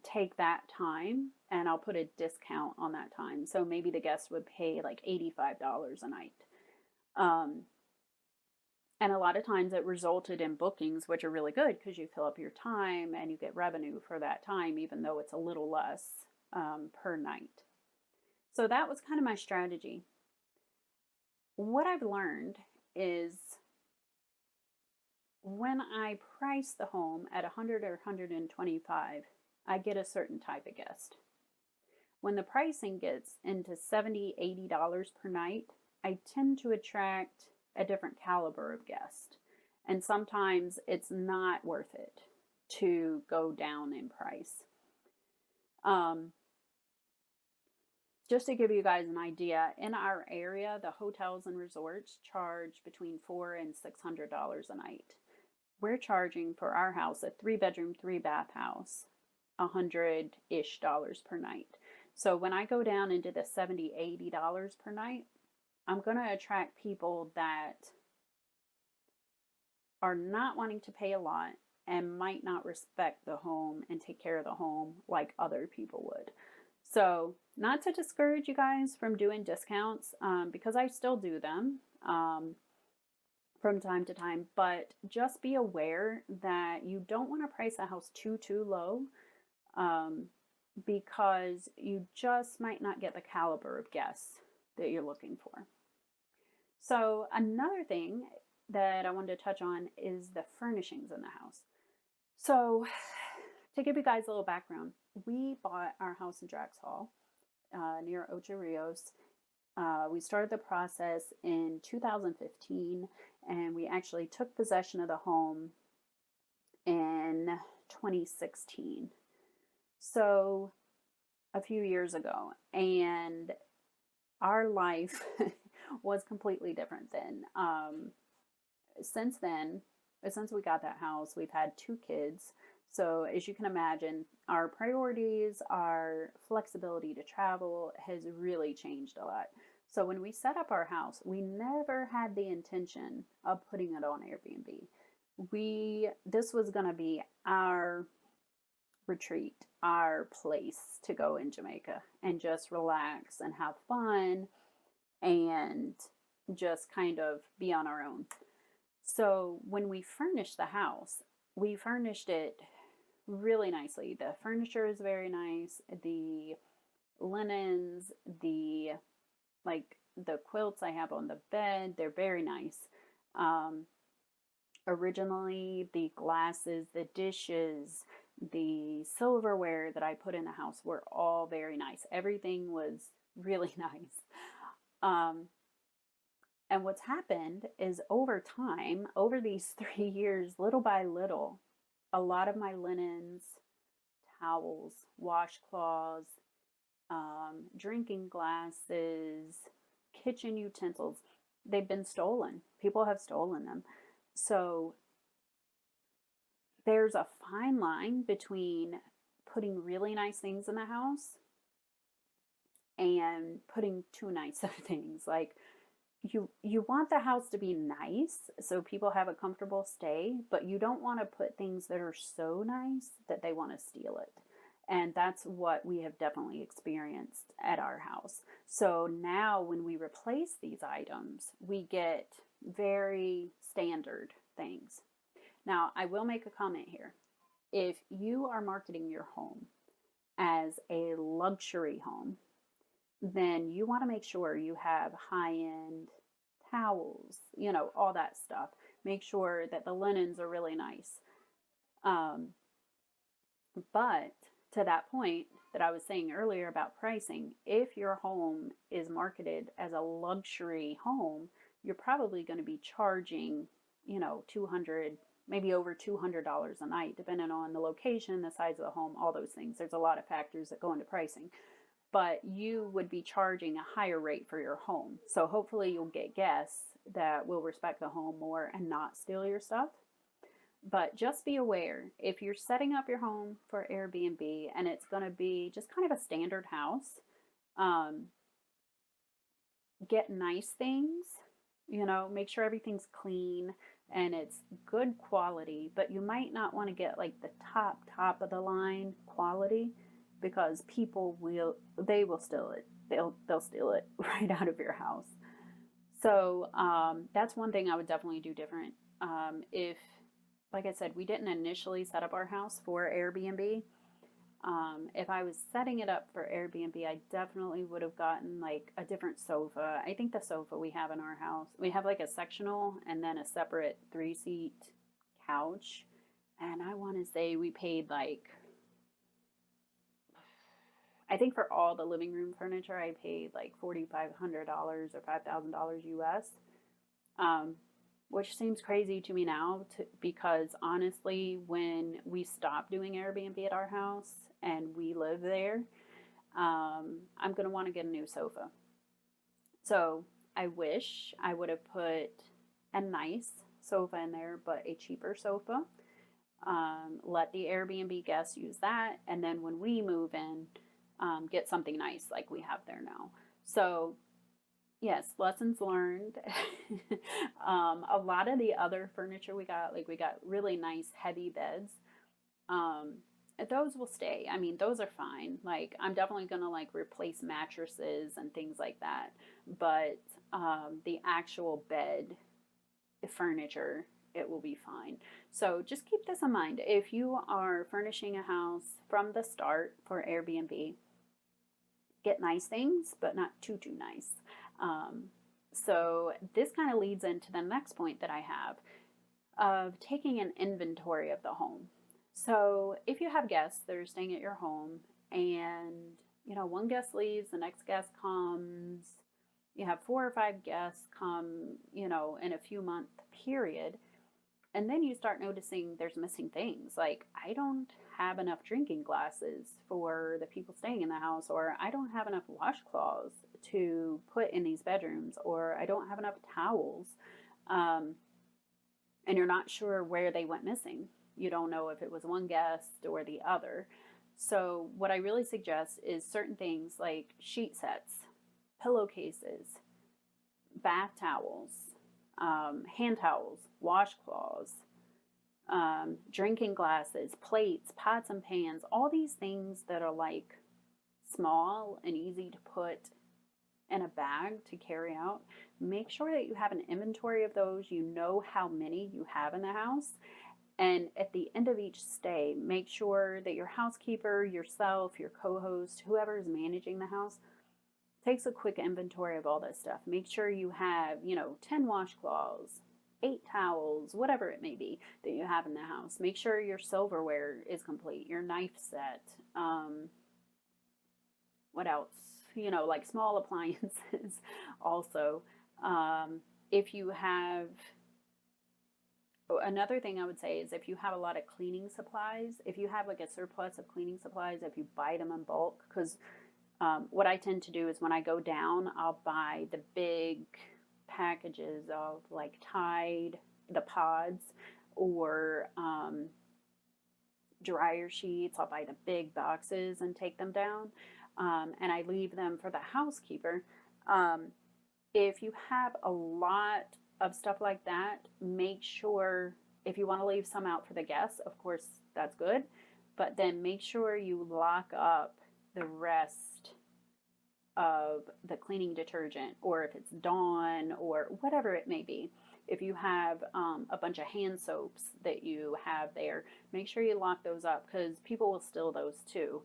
take that time and I'll put a discount on that time. So maybe the guest would pay like $85 a night. And a lot of times it resulted in bookings, which are really good because you fill up your time and you get revenue for that time, even though it's a little less per night. So that was kind of my strategy. What I've learned is when I price the home at 100 or 125, I get a certain type of guest. When the pricing gets into $70, $80 per night, I tend to attract a different caliber of guest. And sometimes it's not worth it to go down in price. Just to give you guys an idea, in our area, the hotels and resorts charge between $400 and $600 a night. We're charging for our house, a 3-bedroom, 3-bath house, $100-ish per night. So when I go down into the $70, $80 per night, I'm going to attract people that are not wanting to pay a lot and might not respect the home and take care of the home like other people would. So not to discourage you guys from doing discounts, because I still do them from time to time, but just be aware that you don't want to price a house too low, because you just might not get the caliber of guests that you're looking for. So another thing that I wanted to touch on is the furnishings in the house. So to give you guys a little background, we bought our house in Drax Hall near Ocho Rios. We started the process in 2015, and we actually took possession of the home in 2016. So a few years ago, and our life was completely different then. Since then, since we got that house, we've had 2 kids. So as you can imagine, our priorities, our flexibility to travel has really changed a lot. So when we set up our house, we never had the intention of putting it on Airbnb. This was going to be our retreat, our place to go in Jamaica and just relax and have fun and just kind of be on our own. So when we furnished the house, we furnished it really nicely. The furniture is very nice. The linens, the quilts I have on the bed, they're very nice. Originally, the glasses, the dishes, the silverware that I put in the house were all very nice. Everything was really nice. Um, and what's happened is over time, over these 3 years, little by little, a lot of my linens, towels, washcloths, drinking glasses, kitchen utensils, they've been stolen. People have stolen them. So there's a fine line between putting really nice things in the house and putting too nice of things. Like you want the house to be nice so people have a comfortable stay, but you don't want to put things that are so nice that they want to steal it. And that's what we have definitely experienced at our house. So now when we replace these items, we get very standard things. Now, I will make a comment here. If you are marketing your home as a luxury home, then you want to make sure you have high end towels, all that stuff. Make sure that the linens are really nice. Um, but to that point that I was saying earlier about pricing, if your home is marketed as a luxury home, you're probably going to be charging, 200, maybe over $200 a night, depending on the location, the size of the home, all those things. There's a lot of factors that go into pricing, but you would be charging a higher rate for your home. So hopefully you'll get guests that will respect the home more and not steal your stuff. But just be aware, if you're setting up your home for Airbnb and it's going to be just kind of a standard house, um, get nice things, make sure everything's clean and it's good quality, but you might not want to get like the top of the line quality, because people will steal it. They'll steal it right out of your house. So that's one thing I would definitely do different. If, like I said, we didn't initially set up our house for Airbnb. If I was setting it up for Airbnb, I definitely would have gotten like a different sofa. I think the sofa we have in our house, we have like a sectional and then a separate 3-seat couch. And I want to say we paid like, I think for all the living room furniture, I paid like $4,500 or $5,000 US, which seems crazy to me now because honestly, when we stopped doing Airbnb at our house and we live there, I'm going to want to get a new sofa. So I wish I would have put a nice sofa in there, but a cheaper sofa. Let the Airbnb guests use that. And then when we move in, get something nice like we have there now. So yes, lessons learned. A lot of the other furniture we got really nice heavy beds. Those will stay. I mean, those are fine. Like, I'm definitely gonna like replace mattresses and things like that. But the actual bed furniture, it will be fine. So just keep this in mind. If you are furnishing a house from the start for Airbnb, get nice things, but not too nice. So this kind of leads into the next point that I have of taking an inventory of the home. So if you have guests that are staying at your home and, one guest leaves, the next guest comes, you have 4 or 5 guests come, in a few month period, and then you start noticing there's missing things. Like, I don't have enough drinking glasses for the people staying in the house, or I don't have enough washcloths to put in these bedrooms, or I don't have enough towels. And you're not sure where they went missing. You don't know if it was one guest or the other. So what I really suggest is certain things like sheet sets, pillowcases, bath towels, hand towels, washcloths, drinking glasses, plates, pots and pans, all these things that are like small and easy to put in a bag to carry out. Make sure that you have an inventory of those. You know how many you have in the house. And at the end of each stay, make sure that your housekeeper, yourself, your co-host, whoever is managing the house, takes a quick inventory of all this stuff. Make sure you have, 10 washcloths, 8 towels, whatever it may be that you have in the house. Make sure your silverware is complete, your knife set. What else? like small appliances also. If you have, another thing I would say is if you have a lot of cleaning supplies, if you have like a surplus of cleaning supplies, if you buy them in bulk, because what I tend to do is when I go down, I'll buy the big packages of like Tide, the pods, or dryer sheets. I'll buy the big boxes and take them down, and I leave them for the housekeeper. Um, if you have a lot of stuff like that, make sure, if you want to leave some out for the guests, of course, that's good, but then make sure you lock up the rest of the cleaning detergent, or if it's Dawn or whatever it may be. If you have a bunch of hand soaps that you have there, make sure you lock those up because people will steal those too.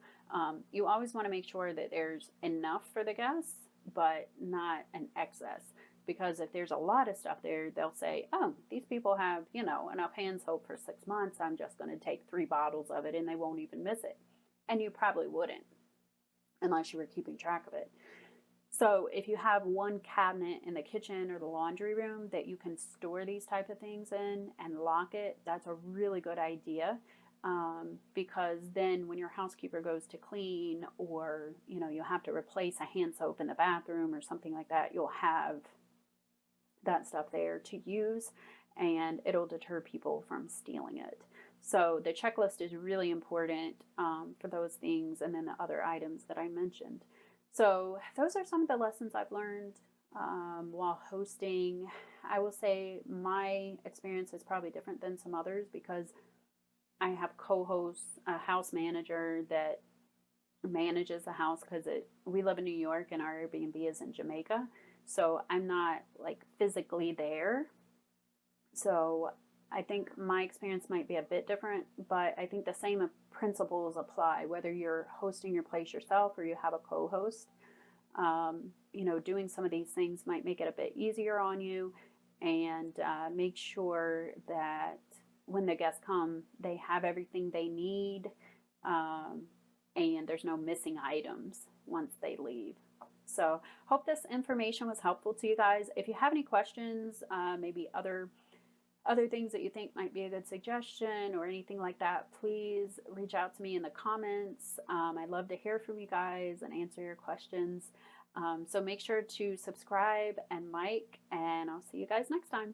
You always want to make sure that there's enough for the guests, but not an excess. Because if there's a lot of stuff there, they'll say, oh, these people have, enough hand soap for 6 months. I'm just going to take 3 bottles of it and they won't even miss it. And you probably wouldn't unless you were keeping track of it. So if you have one cabinet in the kitchen or the laundry room that you can store these type of things in and lock it, that's a really good idea. Because then when your housekeeper goes to clean, or you have to replace a hand soap in the bathroom or something like that, you'll have that stuff there to use, and it'll deter people from stealing it. So the checklist is really important for those things, and then the other items that I mentioned. So those are some of the lessons I've learned while hosting. I will say my experience is probably different than some others because I have co-hosts, a house manager that manages the house, because we live in New York and our Airbnb is in Jamaica. So I'm not like physically there. So I think my experience might be a bit different, but I think the same principles apply whether you're hosting your place yourself or you have a co-host. Doing some of these things might make it a bit easier on you, and make sure that when the guests come, they have everything they need, and there's no missing items once they leave. So hope this information was helpful to you guys. If you have any questions, maybe other things that you think might be a good suggestion or anything like that, please reach out to me in the comments. I'd love to hear from you guys and answer your questions. So make sure to subscribe and like, and I'll see you guys next time.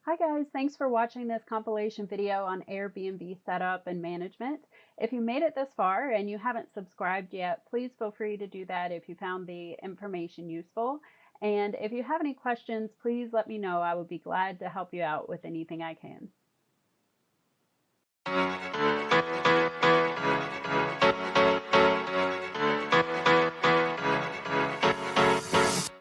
Hi guys, thanks for watching this compilation video on Airbnb setup and management. If you made it this far and you haven't subscribed yet, please feel free to do that if you found the information useful. And if you have any questions, please let me know. I would be glad to help you out with anything I can.